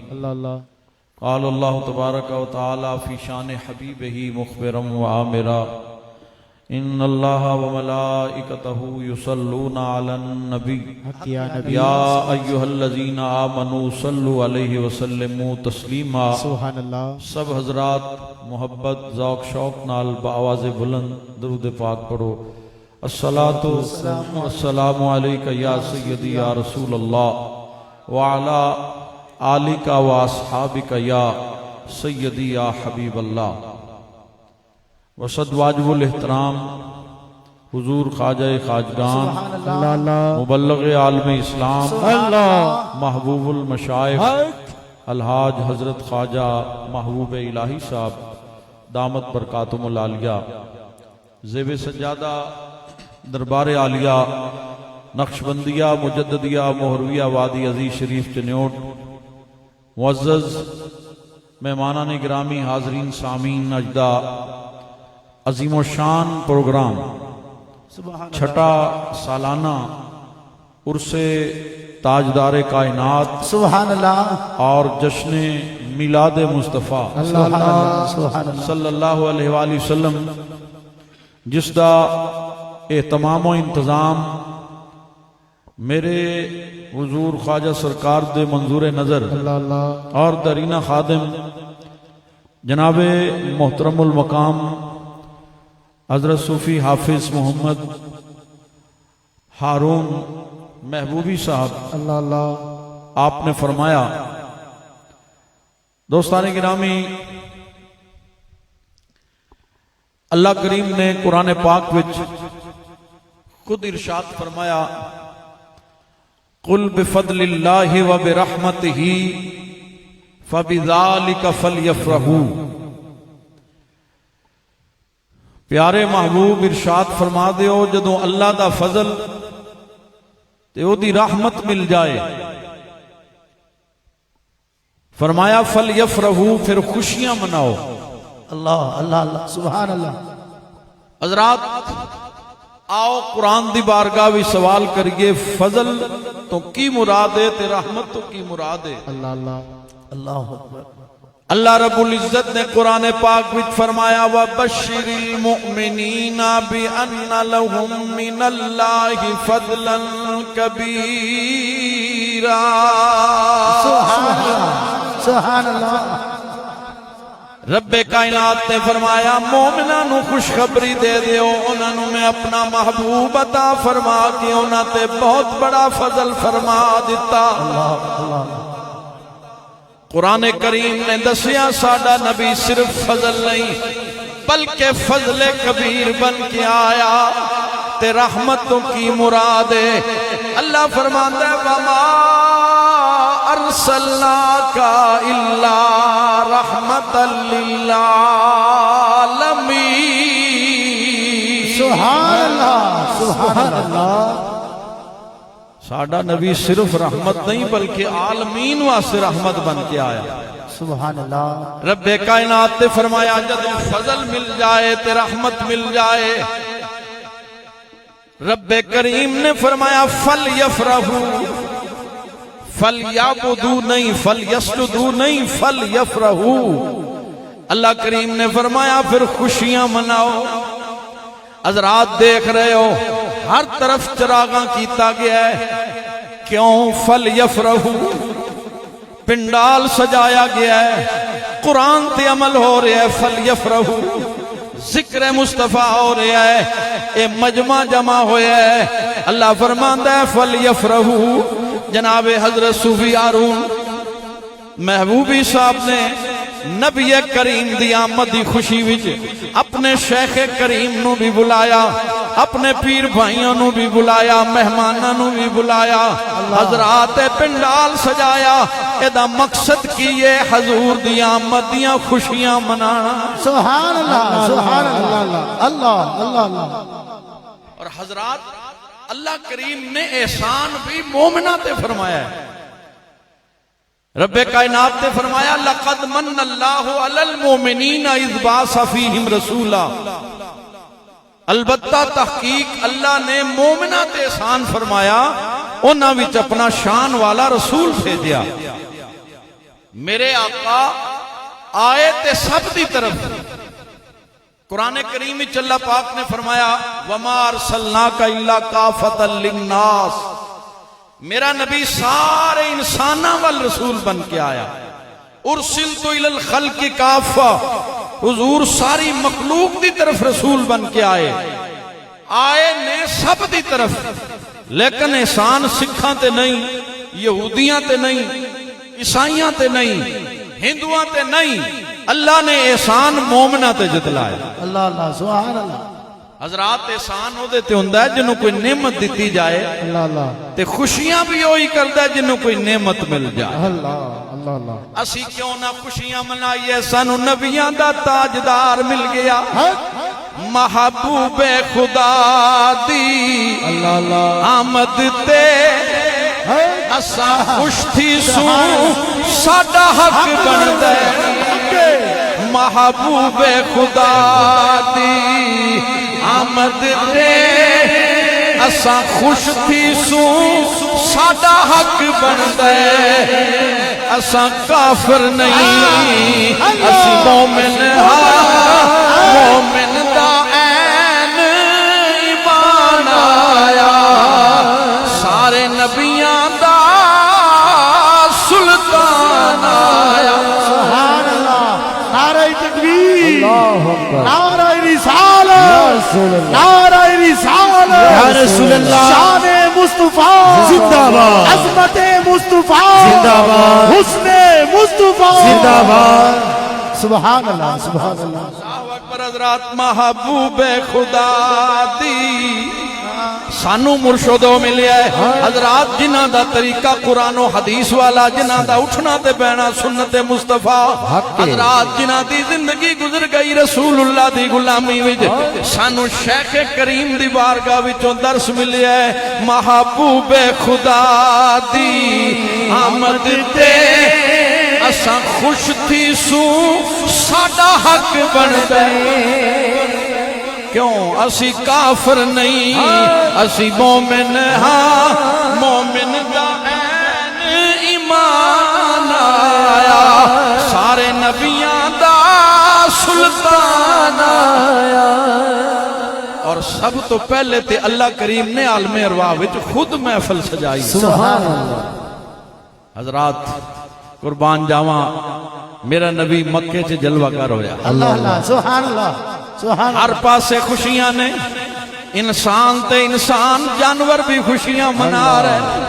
قال الله تبارك وتعالى في شان حبيبه مخبرا وآمرا ان اللہ وملائکتہ یصلون علی النبی یا ایہا الذین آمنوا صلوا علیہ وسلموا تسلیما سبحان اللہ سب حضرات محبت ذوق شوق نال بآواز بلند درود پاک پڑھو الصلاۃ والسلام علیک یا سیدی یا رسول اللہ وعلی آلک و اصحابک یا سیدی یا حبیب اللہ وصد واجب الاحترام حضور خواجہ خواجگان اللہ اللہ مبلغ عالم اسلام اللہ محبوب المشائخ الحاج حضرت خواجہ محبوب الہی صاحب دامت برکاتہم العالیہ زیب سجادہ دربار عالیہ نقشبندیہ مجددیہ مہرویہ وادی عزیز شریف چنیوٹ معزز مہمانان گرامی حاضرین سامعین اجدہ عظیم و شان پروگرام چھٹا سالانہ عرس تاجدار کائنات سبحان اللہ اور جشن میلاد مصطفیٰ سبحان اللہ سبحان اللہ صلی اللہ علیہ وآلہ وسلم جس دا اہتمام و انتظام میرے حضور خواجہ سرکار دے منظور نظر اللہ اللہ اور درینہ خادم جناب محترم المقام حضرت صوفی حافظ محمد ہارون محبوبی صاحب اللہ اللہ آپ نے فرمایا دوستان گرامی اللہ کریم نے قرآن پاک وچ خود ارشاد فرمایا قل بفضل اللہ وبرحمتہ فبذالک فلیفرحوا پیارے محبوب ارشاد فرما دیو جدوں اللہ دا فضل تے او دی رحمت مل جائے فرمایا فلیفرحوا پھر خوشیاں مناؤ اللہ اللہ اللہ سبحان اللہ حضرات آؤ قرآن دی بارگاہ بھی سوال کریے فضل تو کی مراد ہے تے رحمت تو کی مراد ہے اللہ اللہ اللہ اکبر اللہ رب العزت نے قرآن پاک وچ فرمایا وَبَشِّرِ الْمُؤْمِنِينَ بِأَنَّ لَهُم مِّنَ اللَّهِ فَضْلًا كَبِيرًا سبحان اللہ رب کائنات نے فرمایا مومناں نو خوشخبری دے دیو انہاں نو میں اپنا محبوب عطا فرما کے انہاں تے بہت بڑا فضل فرما دیتا قرآن کریم نے دسیا ساڈا نبی صرف فضل نہیں بلکہ فضل کبیر بن کے آیا تے رحمتوں کی مراد ہے اللہ فرماتا ہے وَمَا أَرْسَلْنَاكَ إِلَّا رَحْمَةً لِلْعَالَمِينَ سبحان اللہ سبحان اللہ ساڈا نبی صرف رحمت نہیں بلکہ عالمین واسطے رحمت بن کے آیا سبحان اللہ رب کائنات نے فرمایا جب فضل مل جائے تے رحمت مل جائے رب کریم نے فرمایا فَلْيَفْرَحُوا فَلْيَعْبُدُوا نہیں فَلْيَسْجُدُوا نہیں فَلْيَفْرَحُوا اللہ کریم نے فرمایا پھر خوشیاں مناؤ حضرات دیکھ رہے ہو ہر طرف چراغاں کیتا گیا ہے کیوں فَلْيَفْرَحُوا پنڈال سجایا گیا ہے قرآن تے عمل ہو رہا ہے فَلْيَفْرَحُوا ذکر مصطفیٰ ہو رہا ہے اے مجمع جمع ہویا ہے اللہ فرماندا ہے فَلْيَفْرَحُوا جناب حضرت صوفی ہارون محبوبی صاحب نے نبی کریم دی آمد دی خوشی وچ اپنے شیخ کریم نو بھی بلایا اپنے پیر بھائیوں نو بھی بلایا مہمانوں نو بھی بلایا حضرات پنڈال سجایا ادا مقصد کیے حضور دی آمد دیاں خوشیاں منانا سبحان اللہ سبحان اللہ اللہ اللہ اللہ اور حضرات اللہ کریم نے احسان بھی مومنہ تے فرمایا ہے رب کائنات نے فرمایا لَقَدْ مَنَّ اللَّهُ عَلَى الْمُؤْمِنِينَ إِذْ بَعَثَ فِيهِمْ رَسُولًا البتہ تحقیق اللہ نے مومنہ تے احسان فرمایا انہاں وچ اپنا شان والا رسول بھیجیا میرے آقا آئے تے سب دی طرف قرآن کریم وچ اللہ پاک نے فرمایا وَمَا أَرْسَلْنَاكَ إِلَّا كَافَةً لِلنَّاسِ میرا نبی سارے انسانہ وال رسول بن کے آیا ارسلت الی الخلق کافہ حضور ساری مخلوق دی طرف رسول بن کے آئے نے سب دی طرف لیکن احسان سکھاں تے نہیں یہودیاں تے نہیں عیسائیاں تے نہیں ہندوਆਂ تے نہیں اللہ نے احسان مومنہ تے جتلائے اللہ اللہ سبحان اللہ حضرات احسان دے تے ہوندا ہے جنوں کوئی نعمت دتی جائے اللہ اللہ تے خوشیاں بھی وہی کردا ہے جنوں کوئی نعمت مل جائے اللہ اللہ اللہ اسی کیوں نہ خوشیاں منائیے سانو نبیاں دا تاجدار مل گیا محبوب خدا دی اللہ اللہ آمد تے اسا خوش تھی سو ساڈا حق بندا ہے محبوب خدا دی آمد تے اسا خوش تھی سو ساڈا حق بندا ہے اسا کافر نہیں اسی مومن ہاں مومن دا عین ایمان آیا سارے نبیاں دا سلطان آیا سبحان اللہ نعرہ تکبیر اللہ اکبر نعرہ رسالت نعرہ رسالت یا رسول اللہ شان مصطفیٰ زندہ باد عظمت مصطفیٰ زندہ باد حسن مصطفیٰ زندہ باد سبحان اللہ سبحان اللہ اللہ اکبر حضرات محبوب خدا دی سانو مرشدوں ملیا ہے حضرات جنہ دا طریقہ قرآن و حدیث والا جنہ دا اٹھنا تے بینا سنت مصطفیٰ حضرات جنہ دی زندگی گزر گئی رسول اللہ دی غلامی وچ سانو شیخ کریم دی بارگاہ وچوں درس ملیا ہے محبوب خدا دی آمد تے اساں خوش تھی سو ساڈا حق بندا ہے کیوں اسی کافر نہیں اسی مومن ہاں مومن دا عین ایمان آیا سارے نبیاں دا سلطان آیا اور سب تو پہلے تے اللہ کریم نے عالم ارواح وچ خود محفل سجائی سبحان اللہ حضرات قربان جاواں میرا نبی مکے چ جلوہ گر ہویا اللہ اللہ سبحان اللہ سبحان ہر پاسے خوشیاں نے انسان تے انسان جانور بھی خوشیاں منا رہے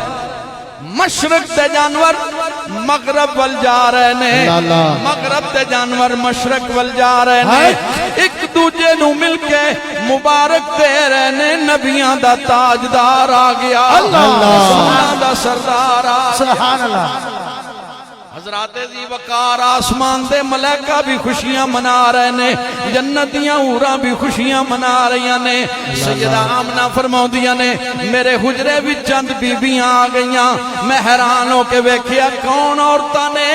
مشرق تے جانور مغرب ول جا رہے نے مغرب تے جانور مشرق ول جا رہے نے ایک دوجے نو مل کے مبارک دے رہے نے نبیاں دا تاجدار آ گیا سونا دا سردار آ گیا سبحان اللہ حضرات ذی وقار آسمان دے ملائکہ بھی خوشیاں منا رہے نے جنتیاں اوراں بھی خوشیاں منا رہی نے سیدہ آمنہ فرماؤندیاں نے میرے حجرے بھی چند بیبیاں آ گئیاں میں حیران ہو کے ویکھیا کون عورتاں نے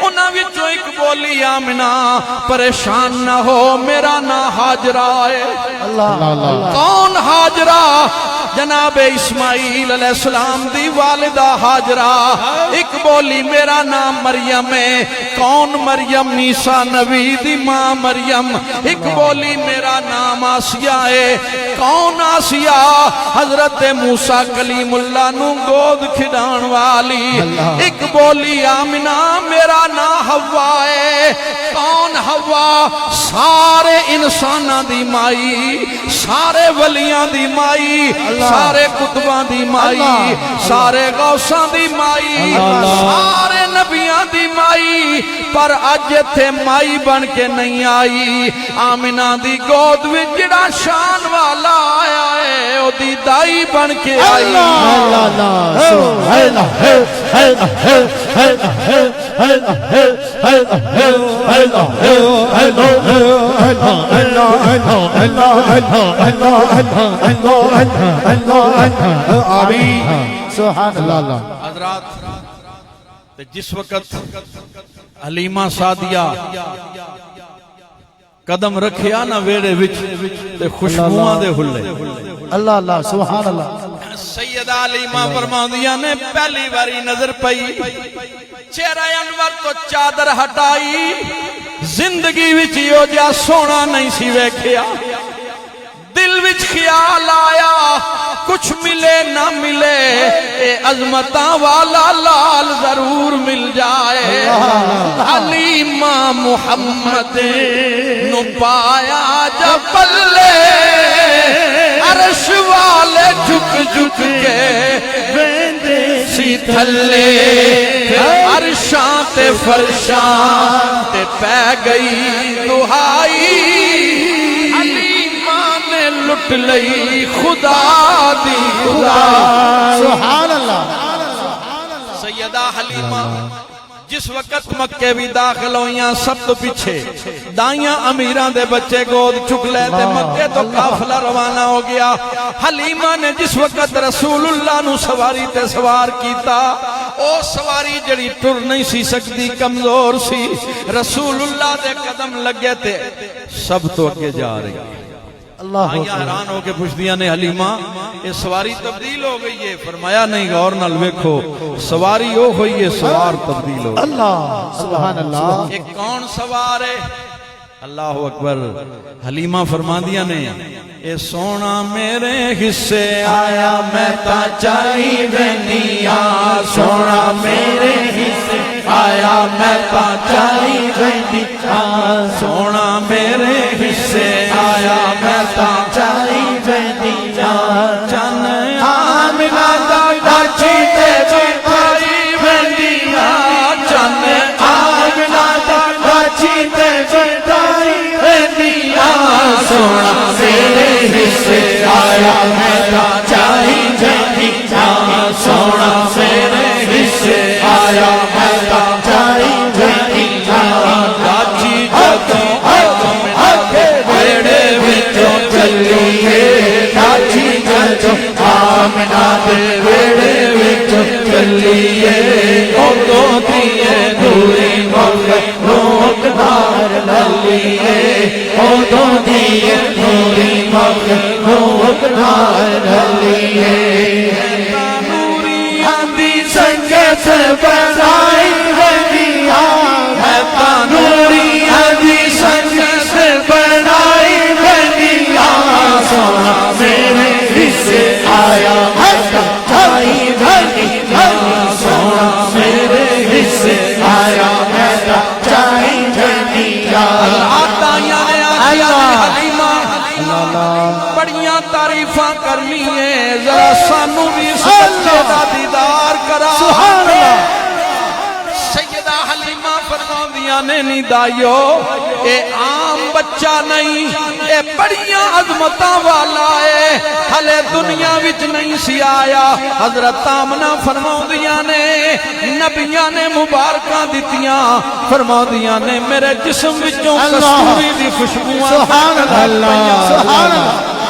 انہاں وچوں ایک بولی آمنہ پریشان نہ ہو میرا نا ہاجرہ ہے کون ہاجرہ جناب اسماعیل علیہ السلام دی والدہ ہاجرہ ایک بولی میرا نام مریم ہے کون مریم نیسا نبی دی ماں مریم ایک بولی میرا نام آسیہ ہے کون آسیہ حضرت موسیٰ کلیم اللہ نو گود کھڈان والی ایک بولی آمنہ میرا نام حوا ہے کون حوا سارے انسانہ دی مائی سارے ولیاں دی مائی سارے قطباں دی مائی سارے غوثاں دی مائی سارے نبیاں دی مائی پر اج تھے مائی بن کے نہیں آئی آمنہ دی گود وچ جڑا شان والا آیا ہے او دی دائی بن کے آئی سبحان اللہ حضرات جس وقت حلیمہ سعدیہ قدم رکھیا نا ویڑے وچ تے خوشبوئاں دے ہلے اللہ اللہ سبحان اللہ سیدہ حلیمہ فرماندیاں نے پہلی باری نظر پئی چہرہ انور تو چادر ہٹائی زندگی وچ یو جا سونا نہیں سی ویکھیا دل وچ خیال آیا کچھ ملے نہ ملے اے عظمتاں والا لال ضرور مل جائے حلیمہ محمد نو پایا جب پلے عرش والے جھک جھک کے ویندے سی تھلے عرشاں تے فرشاں تے پہ گئی دہائی لٹ لئی خدا دی خدا سبحان اللہ سیدہ حلیمہ جس وقت مکے بھی داخل ہویاں سب تو پیچھے دائیاں امیران دے بچے گود چک لے تے مکے تو قافلہ روانہ ہو گیا حلیمہ نے جس وقت رسول اللہ نو سواری تے سوار کیتا او سواری جڑی ٹر نہیں سی سکتی کمزور سی رسول اللہ دے قدم لگے تے سب تو اگے جا رہی آئیاں حیران ہو کے پوچھ دیا نے حلیمہ یہ سواری تبدیل ہو گئی ہے فرمایا نہیں غور نال ویکھو سواری ہو ہوئی ہے سوار تبدیل ہو اللہ سبحان اللہ ایک کون سوار ہے اللہ اکبر حلیمہ فرما دیا نے اے سونا میرے حصے آیا میں تا چاہی بینیا سونا میرے حصے آیا میں تا چاہی بینیا سونا میرے حصے آیا میں تا چاہی بینیا چن آمنہ دا ڈاچی تے چاہی بینیا چن آمنہ دا ڈاچی تے سونا میرے حصے آیا میں تا چاہی بینیا سونا میرے حصے آیا میں تا چاہی بینیا ڈاچی جدوں آگے بیڑے وچوں چلی ہے ڈاچی جدوں آمنہ دے بیڑے وچوں چلی ہے اودوں دیے دوری مخلوقدار للی ہے اودوں دیے دوری مخلوقدار للی ہے نوری آندی سنگت بنائی بنیا ہے نوری آندی سنگت بنائی بنیا سونا میرے حصے آیا ہے چاہی بنیا سونا میرے حصے آیا ہے چاہی بنیا بڑیاں تعریفاں کرنی ہے ذرا سانو بھی سچے دا دیدار کرا سیدہ حلیمہ فرماندیاں نے نہیں دائیو اے عام بچہ نہیں اے بڑیاں عظمتاں والا ہے ہلے دنیا وچ نہیں سی آیا حضرت آمنہ فرماندیاں نے نبیاں نے مبارکاں دتیاں فرماندیاں نے میرے جسم وچوں کستوری دی خوشبوئاں سبحان اللہ سبحان اللہ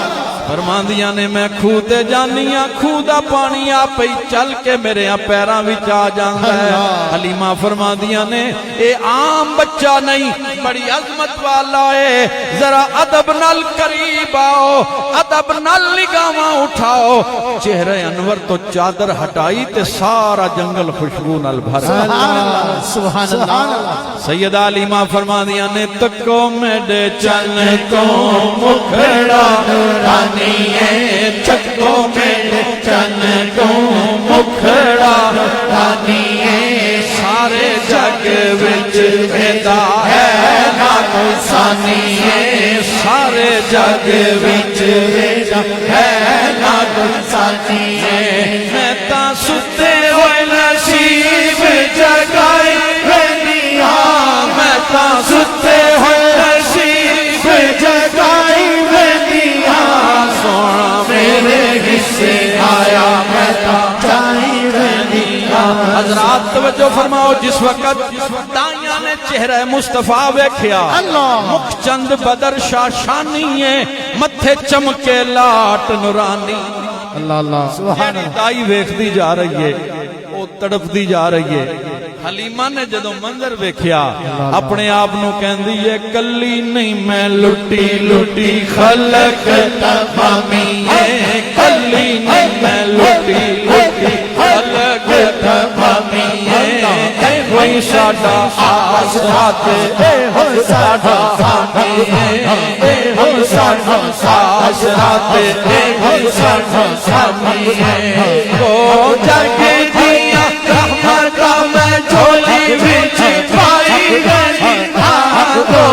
فرماندیاں نے میں کھوتے جانیاں کھودا پانی آپ ہی چل کے میرے پیراں وچ آ جاندا ہے حلیمہ فرماندیاں نے اے عام بچہ نہیں بڑی عظمت والا ہے ذرا ادب نال قریب آؤ ادب نال نگاہاں اٹھاؤ چہرے انور تو چادر ہٹائی تے سارا جنگل خوشبو نال بھر سبحان اللہ سبحان اللہ سیدہ حلیمہ فرماندیاں نے تکو میڈے چن تو مکھڑا نورانی چکو میرے چن کو مکھڑا رانی سارے جگ وچ ویدا ہے نا کوئی ثانی سارے جگ وچ ویدا ہے نا کوئی ثانی میں تا ستے ہوئے نصیب جگائی بینیا میں تا ستے ہوئے نصیب جگائی بینیا سونا میرے حصے آیا میں تا چاہی بینیا حضرات توجہ فرماؤ جس وقت دائیاں نے چہرہ مصطفیٰ ویکھیا مکھ چند بدر شاشانی ہے متھے چمکے لاٹ نورانی اللہ اللہ سبحان اللہ دائی ویکھدی جا رہی ہے وہ تڑپ دی جا رہی ہے حلیمہ نے جدو منظر ویکھیا اپنے آپ نو کہندی ہے کلی نہیں میں لٹی لٹی خلق تمامی ہے کلی نہیں میں لٹی لٹی خلق تمامی ہے وہی ساڈا آسرات ہے ساڈا سامی ہے وہی ساڈا آسرات ہے وہی ساڈا سامی ہے وہ جگ دیا رحمت میں جھولی وچ پائی گئی وہ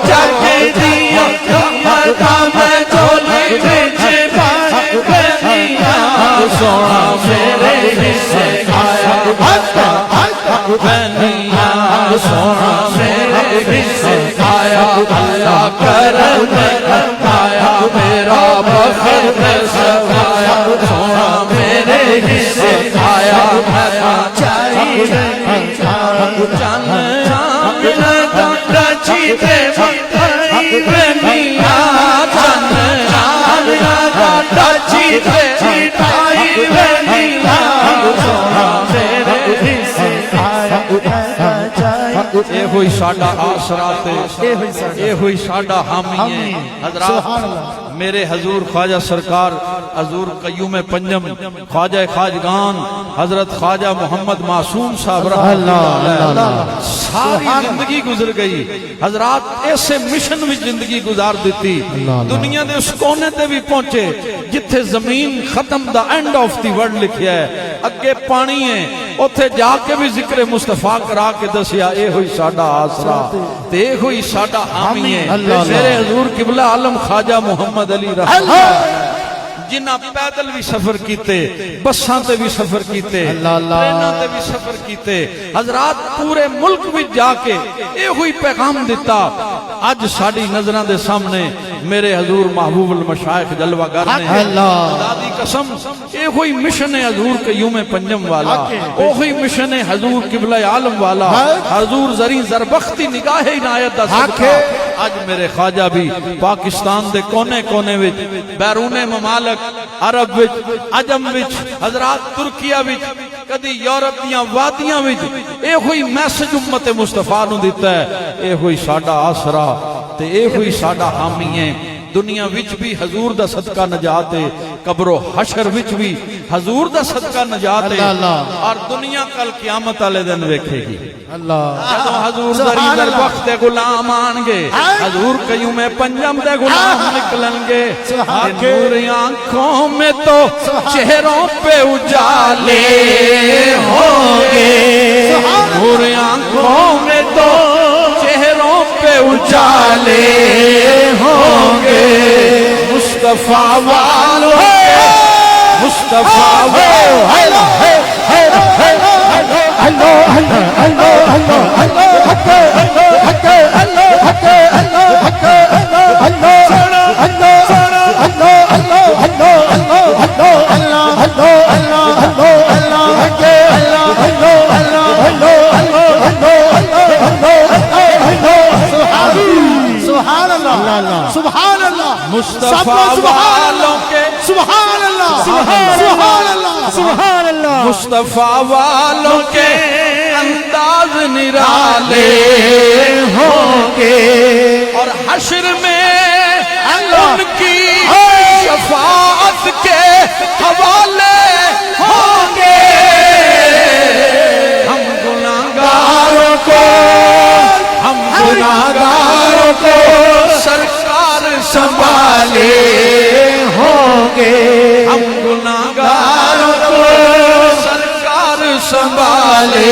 جگ دیا رحمت میں جھولی وچ پائی گئی سونا میرے حصے آیا بینیا سونا میرے حصے آیا اللہ کرم آیا میرا سوایا سونا میرے حصے آیا چاہیے چند آمنہ دا چیتے مکھائی بنیا چند آمنہ دا چیتے مکھائی بنیا سونا میرے حصے آیا اے ہوئی ساڈا آسرا تے اے ہوئی ساڈا حامی ہے حضرات میرے حضور خواجہ سرکار حضور قیوم پنجم خواجہ خواجگان حضرت خواجہ محمد معصوم صاحب رحمۃ اللہ علیہ ساری زندگی گزر گئی حضرات ایسے مشن میں زندگی گزار دیتی دنیا دے اس کونے تے بھی پہنچے جتھے زمین ختم دا اینڈ آف دی ورلڈ لکھیا ہے اگے پانی ہے اتھے جا کے بھی ذکر مصطفیٰ کرا کے دسیا اے ہوئی ساڈا آسرا تے اے ہوئی ساڈا حامی ہے میرے حضور قبلہ عالم خواجہ محمد علی رحمۃ اللہ جنہ پیدل بھی سفر کیتے بساں تے بھی سفر کیتے ٹریناں تے بھی سفر کیتے حضرات پورے ملک بھی جا کے اے ہوئی پیغام دیتا اج ساڈی نظراں دے سامنے میرے حضور محبوب المشائخ جلوہ گر نے خدا دی قسم اے ہوئی مشن حضور قیوم پنجم والا او ہوئی مشن حضور قبلہ عالم والا حضور زرین زربختی نگاہ عنایت دا صدقہ اج میرے خواجہ بھی پاکستان دے کونے کونے وچ بیرون ممالک عرب وچ عجم وچ حضرات ترکیہ وچ کدی یورپ دیاں وادیاں وچ اے ہوئی میسج امت مصطفیٰ نو دیتا ہے اے ہوئی ساڈا آسرا تے اے ہوئی ساڈا حامی ہے دنیا وچ بھی حضور دا صدقہ نجات ہے قبر و حشر وچ بھی حضور دا صدقہ نجات ہے اور دنیا کل قیامت والے دن ویکھے گی جدوں حضور زرین زربخت دے غلام آن گے حضور قیوم پنجم دے غلام نکلن گے نور آنکھوں میں تو چہروں پہ اجالے ہوں گے نور آنکھوں میں تو چہروں پہ اجالے ہوں گے مصطفیٰ والوں مصطفیٰ سبحان اللہ مصطفیٰ والوں کے سبحان اللہ سبحان اللہ سبحان اللہ مصطفیٰ والوں کے انداز نرالے ہوں گے اور حشر میں ان کی شفاعت کے حوالے ہوں گے ہم گناہگاروں کو ہم گناہگاروں کو سرکار سنبھالے ہوں گے ہم گناہگاروں کو سرکار سنبھالے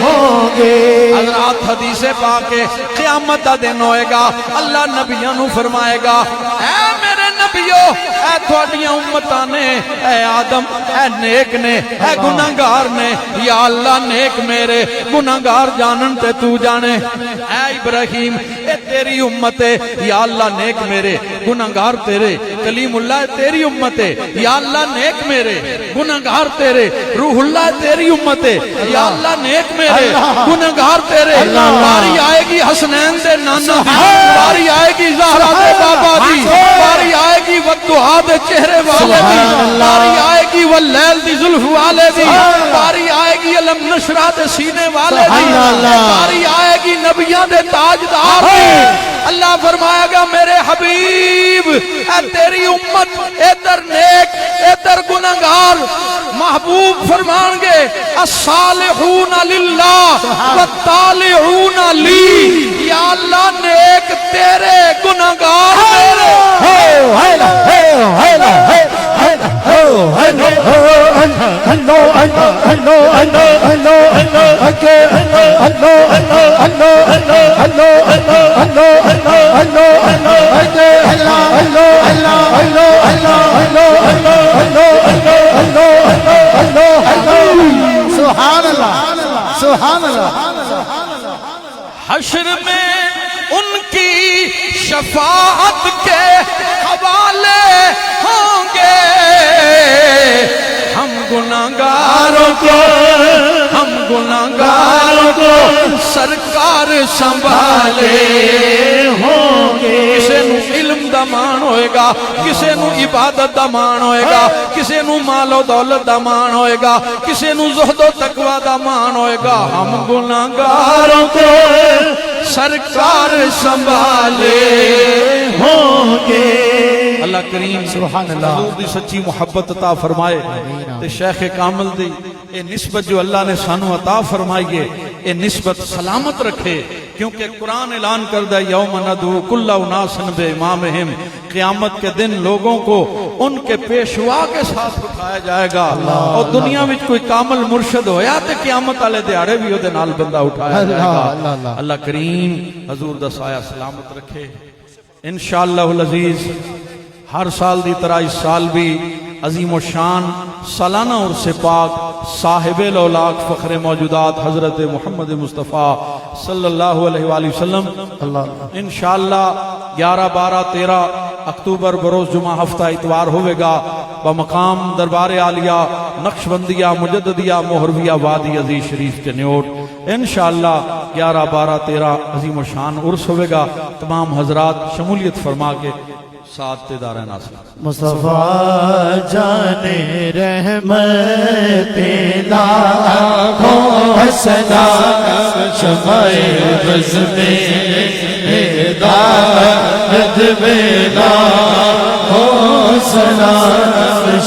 ہوں گے حضرات حدیث پاک قیامت دا دن ہوئے گا اللہ نبیوں نو فرمائے گا اے میرے نبیو اے تھوڑیاں امتاں نے اے آدم اے نیک نے اے گناہگار نے یا اللہ نیک میرے گناہگار جانن تے تو جانے اے ابراہیم اے تیری امت ہے یا اللہ نیک میرے گناہگار تیرے کلیم اللہ تیری امت ہے یا اللہ نیک میرے گناہگار تیرے روح اللہ تیری امت ہے یا اللہ نیک میرے گناہگار تیرے باری آئے گی حسنین دے نانا دی باری آئے گی زہرہ دے بابا دی باری آئے گی والدعا دے چہرے والے دی باری آئے گی واللیل دی ظلف والے دی باری آئے گی علم نشرہ دے سینے والے دی باری آئے گی نبیان دے تاجدار دی اللہ فرمائے گا میرے حبیب اے تیری امت ادھر نیک ادھر گناہگار محبوب فرمان گے الصالحون للہ والطالعون لی یا اللہ نیک تیرے گناہگار سبحان اللہ سبحان اللہ حشر میں ان کی شفاعت کے حوالے ہوں گے ہم گناہگاروں کو سرکار سنبھالے ہوں گے کسے نو علم دا مان ہوئے گا کسے نو عبادت دا مان ہوئے گا کسے نو مال و دولت دا مان ہوئے گا کسے نو زہد و تقوی دا مان ہوئے گا ہم گناہگاروں کو سرکار سنبھالے ہوں گے اللہ کریم سبحان اللہ حضور دی سچی محبت عطا فرمائے تے شیخ کامل دی اے نسبت جو اللہ نے سانو عطا فرمائیے اے نسبت سلامت رکھے کیونکہ قرآن اعلان کردہ یوم ندعو کل اناس بامامہم قیامت کے دن لوگوں کو ان کے پیشوا کے ساتھ اٹھایا جائے گا اور دنیا میں کوئی کامل مرشد ہویا تے قیامت والے دیہاڑے بھی اودے نال بندہ اٹھایا جائے گا اللہ کریم حضور دا سایہ سلامت رکھے انشاءاللہ العزیز ہر سال دی طرح اس سال بھی عظیم و شان سالانہ عرس پاک صاحب الاولاق فخر موجودات حضرت محمد مصطفیٰ صلی اللہ علیہ وآلہ وسلم انشاءاللہ 11 12 13 اکتوبر بروز جمعہ ہفتہ اتوار ہوئے گا بمقام دربار عالیہ نقشبندیہ مجددیہ مہرویہ وادی عزیز شریف کے نیوٹ انشاءاللہ 11 12 13 عظیم و شان عرس ہوئے گا تمام حضرات شمولیت فرما کے ساتھ تیدار ناصر مصطفیٰ جان رحمت لاکھوں حسنا شمع بز میں ہدایت میں لاکھوں حسنا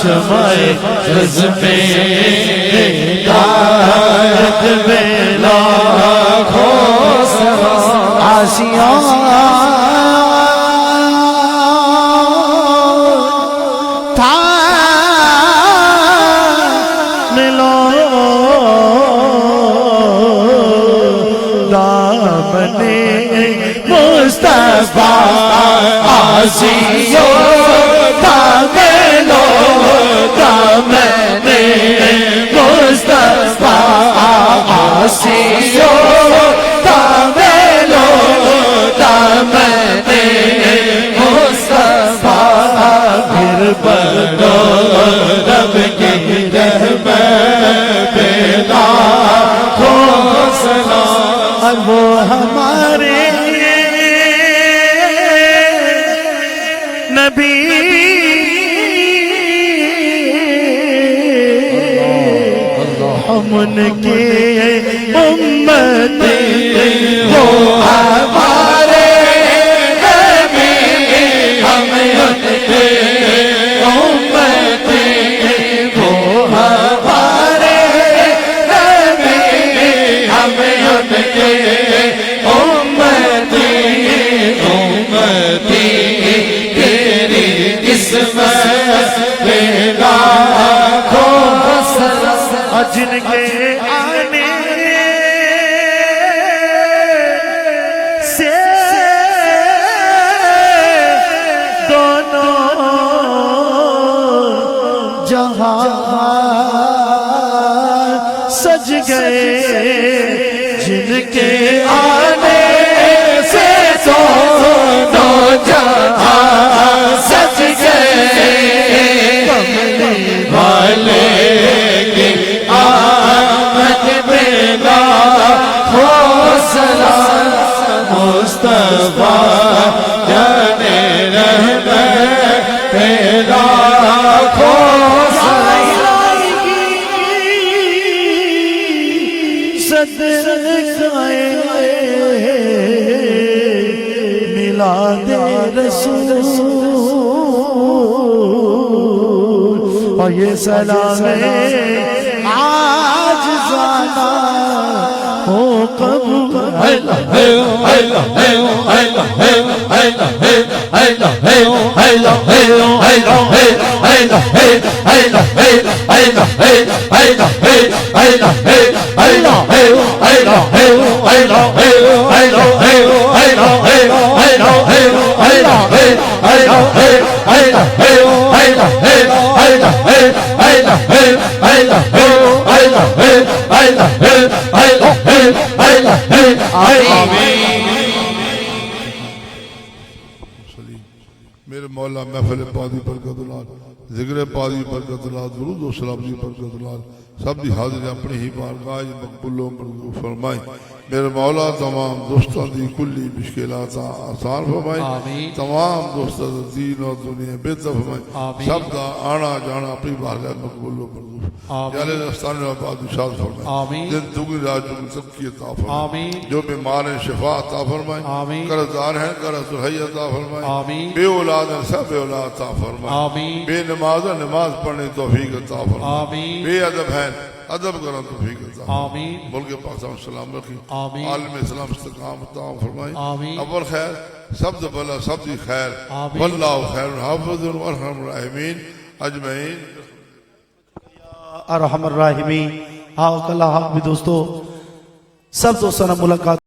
شمع بز میں ہدایت میں لاکھوں حسنا آسیاں مصطفیٰ آسیو تاگے لو دامنے مصطفیٰ آسیو تاگے لو دامنے مصطفیٰ پھر بڑھو رب کی رحمت پیدا ہو سلام وہ ہمارے نبی ہم ان کے امت وہ ہمارے نبی ہم ان کے امت وہ ہمارے نبی ہم ان کے جن کے آنے سے دونوں جہاں سج گئے جن کے آنے سے دونوں جہاں سج گئے کملی والے مصطفیٰ جان رحمت پیدا کھو صدقائے میلاد رسول اور یہ سلام آج زانا ہو قبول میرے مولا محفل پادی برکت لال ذکر پادی برکت لال درود و سلام دی برکت لال سب دی حاضر اپنی ہی بارگاہ مقبول و منظور فرمائے میرے مولا تمام دوستان دی کلی مشکلات آسان فرمائے تمام دوستان دین اور دنیا بہتر فرمائے سب دا آنا جانا اپنی بارگاہ مقبول و منظور جالے رستان و بادشاہ فرمائے دن دگنی رات دگنی سب کی عطا فرمائے جو بیمار ہیں شفا عطا فرمائے قرضدار ہیں قرض الحی عطا فرمائے بے اولاد ہیں سب بے اولاد عطا فرمائے بے نماز ہیں نماز پڑھنے توفیق عطا فرمائے بے ادب ہیں ادب کرنا توفیق عطا ملک پاکستان سلام رکھی عالم اسلام استقام عطا فرمائے اول خیر سب سے بلا سب دی خیر واللہ خیر حافظ ورحم الراحمین اجمعین ارحم الراحمین آؤ کل بھی دوستو سب دوستوں نے ملاقات